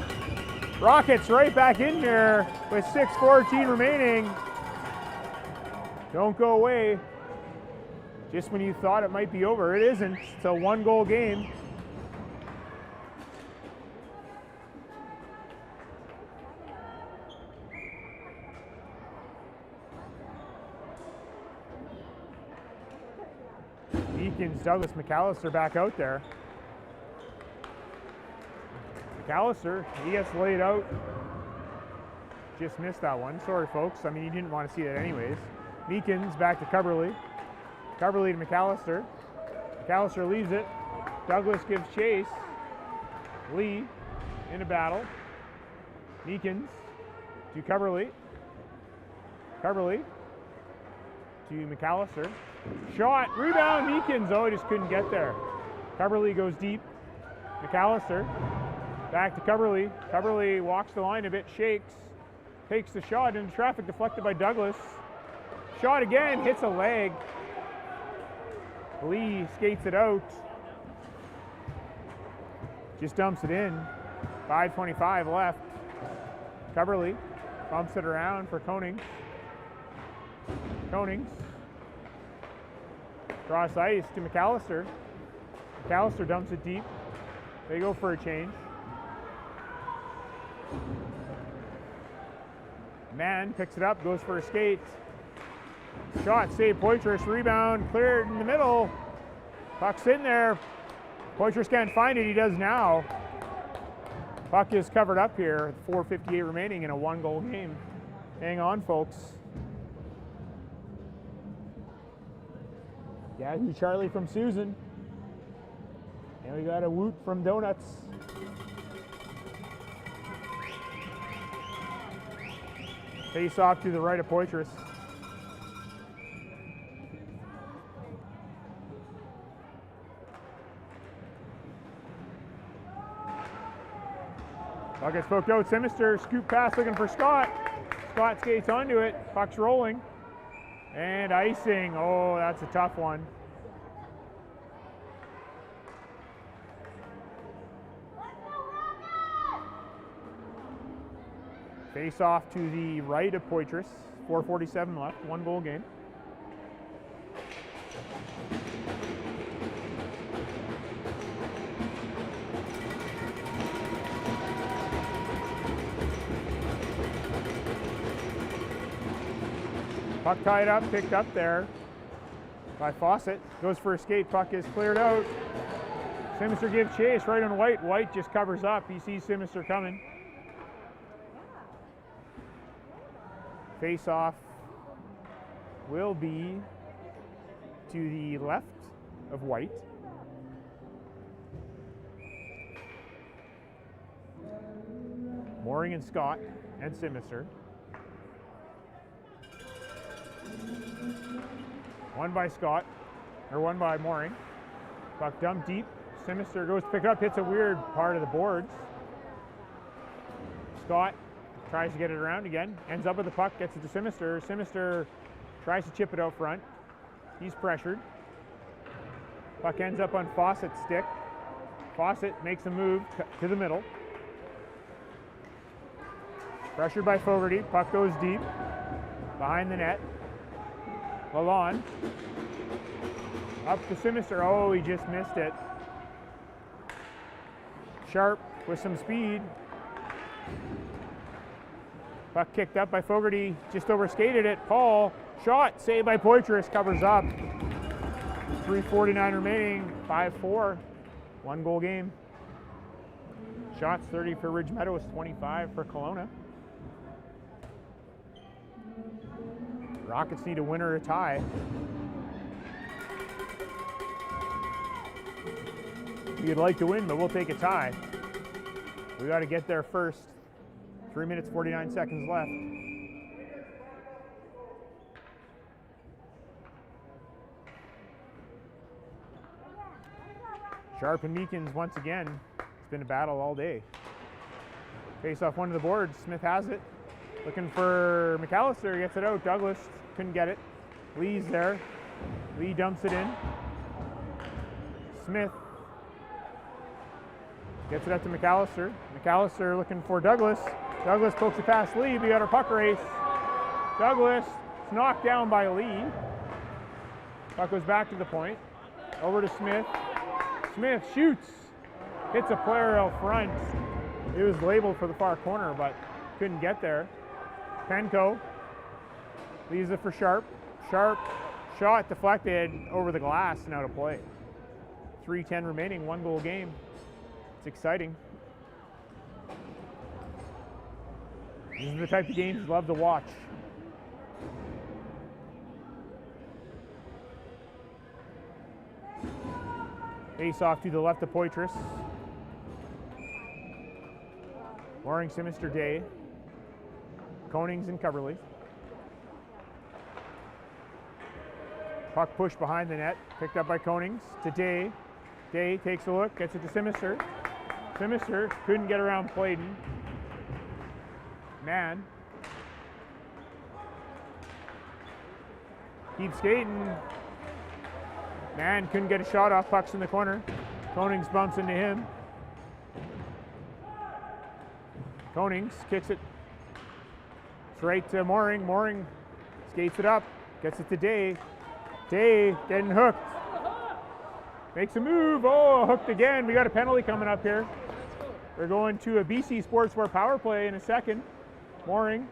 Rockets right back in here with 6:14 remaining. Don't go away. Just when you thought it might be over, it isn't. It's a 1-goal game. Meekins, Douglas, McAllister back out there. McAllister, he gets laid out. Just missed that one. Sorry, folks. I mean, you didn't want to see that anyways. Meekins back to Coverly. Coverly to McAllister. McAllister leaves it. Douglas gives chase. Lee in a battle. Meekins to Coverly. Coverly to McAllister. Shot, rebound, Meekins. Oh, he just couldn't get there. Coverly goes deep. McAllister back to Coverly. Coverly walks the line a bit, shakes, takes the shot into traffic, deflected by Douglas. Shot again, hits a leg. Lee skates it out. Just dumps it in. 5:25 left. Coverly bumps it around for Konings. Konings. Cross ice to McAllister. McAllister dumps it deep. They go for a change. Mann picks it up, goes for a skate. Shot, save Poitras, rebound, cleared in the middle. Puck's in there. Poitras can't find it, he does now. Puck is covered up here, 4:58 remaining in a 1-goal game. Hang on, folks. Yeah, you Charlie from Susan. And we got a Woot from Donuts. Face off to the right of Poitras. Puck gets poked out. Simister, scoop pass looking for Scott. Scott skates onto it. Puck's rolling. And icing. Oh, that's a tough one. Face off to the right of Poitras. 4:47 left. 1-goal game. Puck tied up, picked up there by Fawcett. Goes for a skate, puck is cleared out. Simister gives chase right on White. White just covers up. He sees Simister coming. Face off will be to the left of White. Mooring and Scott and Simister. One by Scott, or one by Mooring. Puck dumped deep. Simister goes to pick it up, hits a weird part of the boards. Scott tries to get it around again, ends up with the puck, gets it to Simister. Simister tries to chip it out front. He's pressured. Puck ends up on Fawcett's stick. Fawcett makes a move to the middle. Pressured by Fogarty. Puck goes deep behind the net. Lalonde up to Simister. Oh, he just missed it. Sharp with some speed. Puck kicked up by Fogarty, just overskated it. Paul, shot, saved by Poitras, covers up. 3:49 remaining, 5-4, 1-goal game. Shots 30 for Ridge Meadows, 25 for Kelowna. Rockets need a win or a tie. You'd like to win, but we'll take a tie. We got to get there first. 3 minutes, 49 seconds left. Sharp and Meekins once again. It's been a battle all day. Face off one of the boards. Smith has it. Looking for McAllister, gets it out. Douglas couldn't get it. Lee's there. Lee dumps it in. Smith gets it up to McAllister. McAllister looking for Douglas. Douglas pokes it past Lee. We got our puck race. Douglas is knocked down by Lee. Puck goes back to the point. Over to Smith. Smith shoots. Hits a player out front. It was labeled for the far corner, but couldn't get there. Penko leaves it for Sharp. Sharp shot deflected over the glass and out of play. 3:10 remaining, 1-goal game. It's exciting. These are the type of games you love to watch. Face off to the left of Poitras. Mooring, Simister, Day. Konings and Coverly. Puck pushed behind the net, picked up by Konings to Day. Day takes a look, gets it to Simister. Simister couldn't get around Pladen. Man. Keeps skating. Man couldn't get a shot off, puck's in the corner. Konings bumps into him. Konings kicks it straight to Mooring. Mooring skates it up, gets it to Day. Day getting hooked. Makes a move. Oh, hooked again. We got a penalty coming up here. We're going to a BC Sportswear power play in a second. Mooring.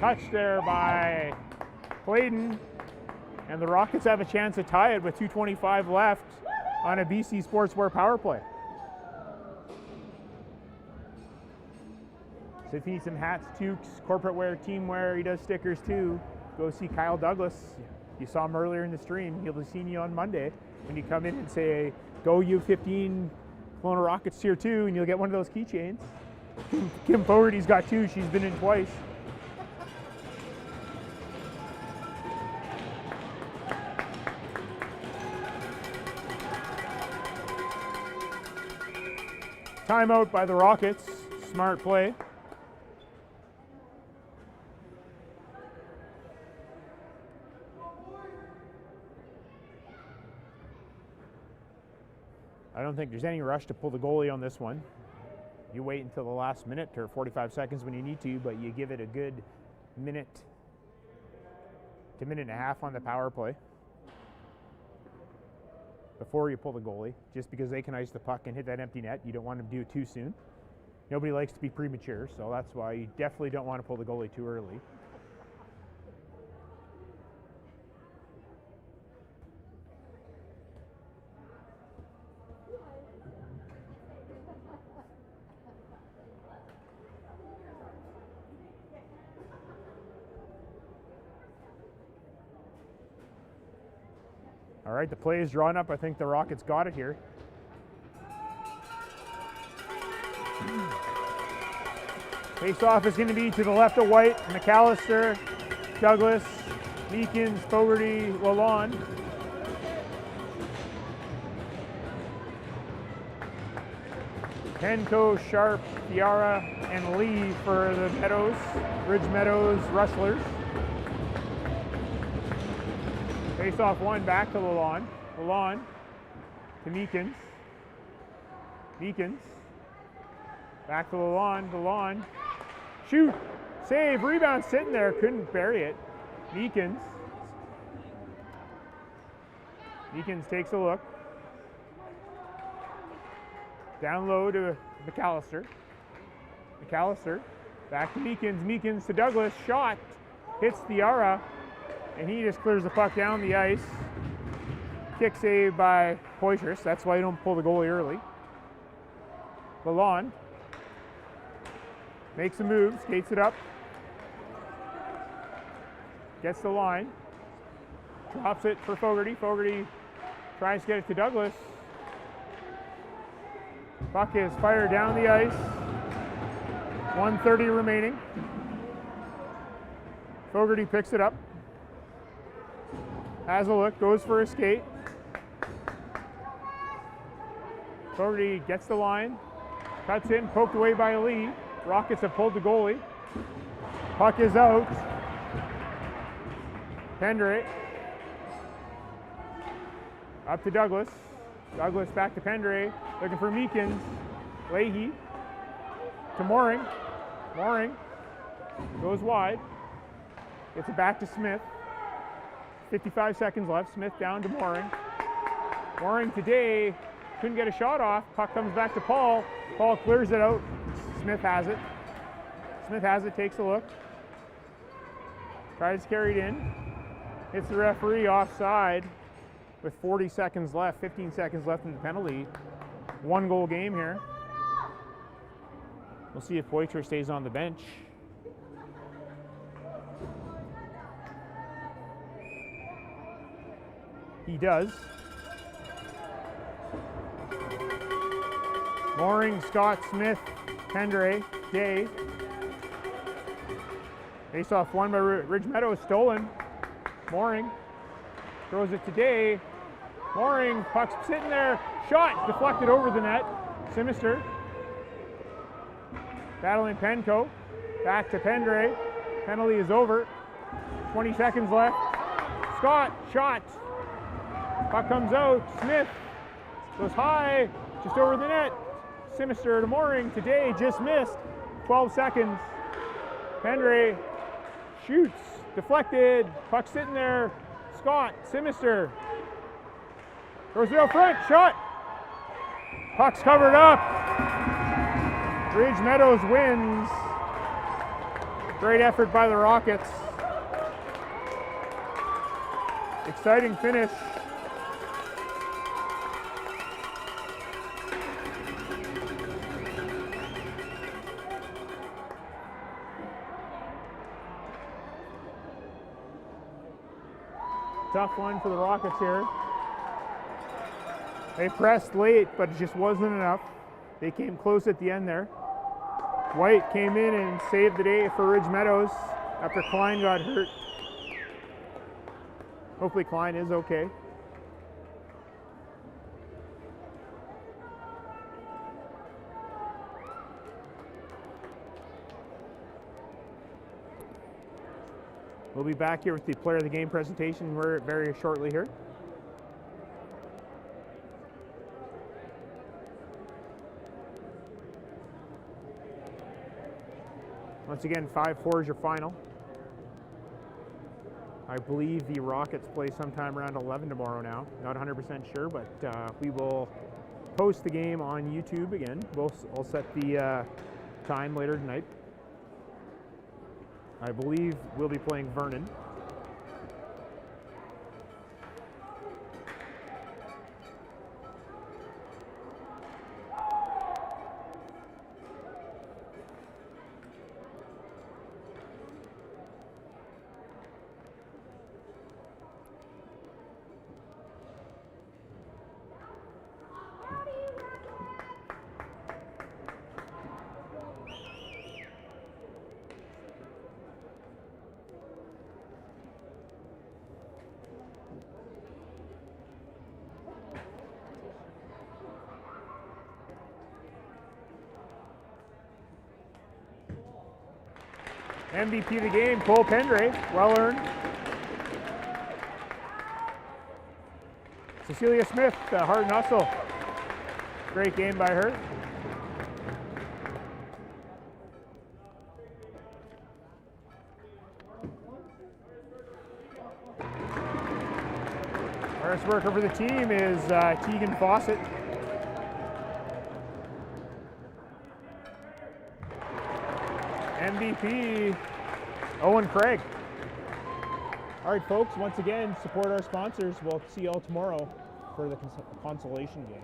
Touched there by Pladen. And the Rockets have a chance to tie it with 2:25 left on a BC Sportswear power play. So if you need some hats, toques, corporate wear, team wear, he does stickers too, go see Kyle Douglas. You saw him earlier in the stream. He'll be seeing you on Monday when you come in and say, go U15 Kelowna Rockets Tier 2, and you'll get one of those keychains. Kim Fogarty's got two. She's been in twice. Timeout by the Rockets. Smart play. I don't think there's any rush to pull the goalie on this one. You wait until the last minute or 45 seconds when you need to, but you give it a good minute to minute and a half on the power play before you pull the goalie, just because they can ice the puck and hit that empty net. You don't want to do it too soon. Nobody likes to be premature, so that's why you definitely don't want to pull the goalie too early. All right, the play is drawn up. I think the Rockets got it here. Face-off is going to be to the left of White. McAllister, Douglas, Meekins, Fogarty, Lalonde. Penco, Sharp, Fiara, and Lee for the Meadows, Meadows Rustlers. Face off one back to Lalonde. Lalonde to Meekins. Meekins. Back to Lalonde. Lalonde. Shoot. Save. Rebound sitting there. Couldn't bury it. Meekins. Meekins takes a look. Down low to McAllister. McAllister. Back to Meekins. Meekins to Douglas. Shot. Hits Fiara. And he just clears the puck down the ice. Kick save by Poitras. That's why you don't pull the goalie early. Lalonde makes a move, skates it up. Gets the line. Drops it for Fogarty. Fogarty tries to get it to Douglas. Puck is fired down the ice. 1:30 remaining. Fogarty picks it up. Has a look, goes for a skate. Fogarty gets the line, cuts in, poked away by Lee. Rockets have pulled the goalie. Puck is out. Pendray. Up to Douglas. Douglas back to Pendray, looking for Meekins. Leahy to Mooring. Mooring goes wide. Gets it back to Smith. 55 seconds left. Smith down to Mooring. Mooring today couldn't get a shot off. Puck comes back to Paul. Paul clears it out. Smith has it. Smith has it, takes a look. Tries to carry it in. Hits the referee offside with 40 seconds left, 15 seconds left in the penalty. 1 goal game here. We'll see if Poitras stays on the bench. He does. Mooring, Scott, Smith, Pendray, Day. Face off one by Ridge Meadows, stolen. Mooring throws it today. Mooring, puck's sitting there. Shot deflected over the net. Sinister. Battling Penco. Back to Pendre. Penalty is over. 20 seconds left. Scott, shot. Puck comes out. Smith goes high, just over the net. Sinister to Mooring. Today just missed. 12 seconds. Pendre shoots. Deflected. Puck sitting there. Scott, Sinister. Throws it out front. Shot. Puck's covered up. Ridge Meadows wins. Great effort by the Rockets. Exciting finish. Tough one for the Rockets here. They pressed late, but it just wasn't enough. They came close at the end there. White came in and saved the day for Ridge Meadows after Klein got hurt. Hopefully Klein is okay. We'll be back here with the player of the game presentation very shortly here. Once again, 5-4 is your final. I believe the Rockets play sometime around 11 tomorrow now. Not 100% sure, but we will post the game on YouTube again. I'll set the time later tonight. I believe we'll be playing Vernon. MVP of the game, Cole Pendre, well earned. Cecilia Smith, Heart and Hustle. Great game by her. Hardest worker for the team is Tegan Fawcett. MVP, Owen Craig. All right, folks, once again, support our sponsors. We'll see you all tomorrow for the consolation game.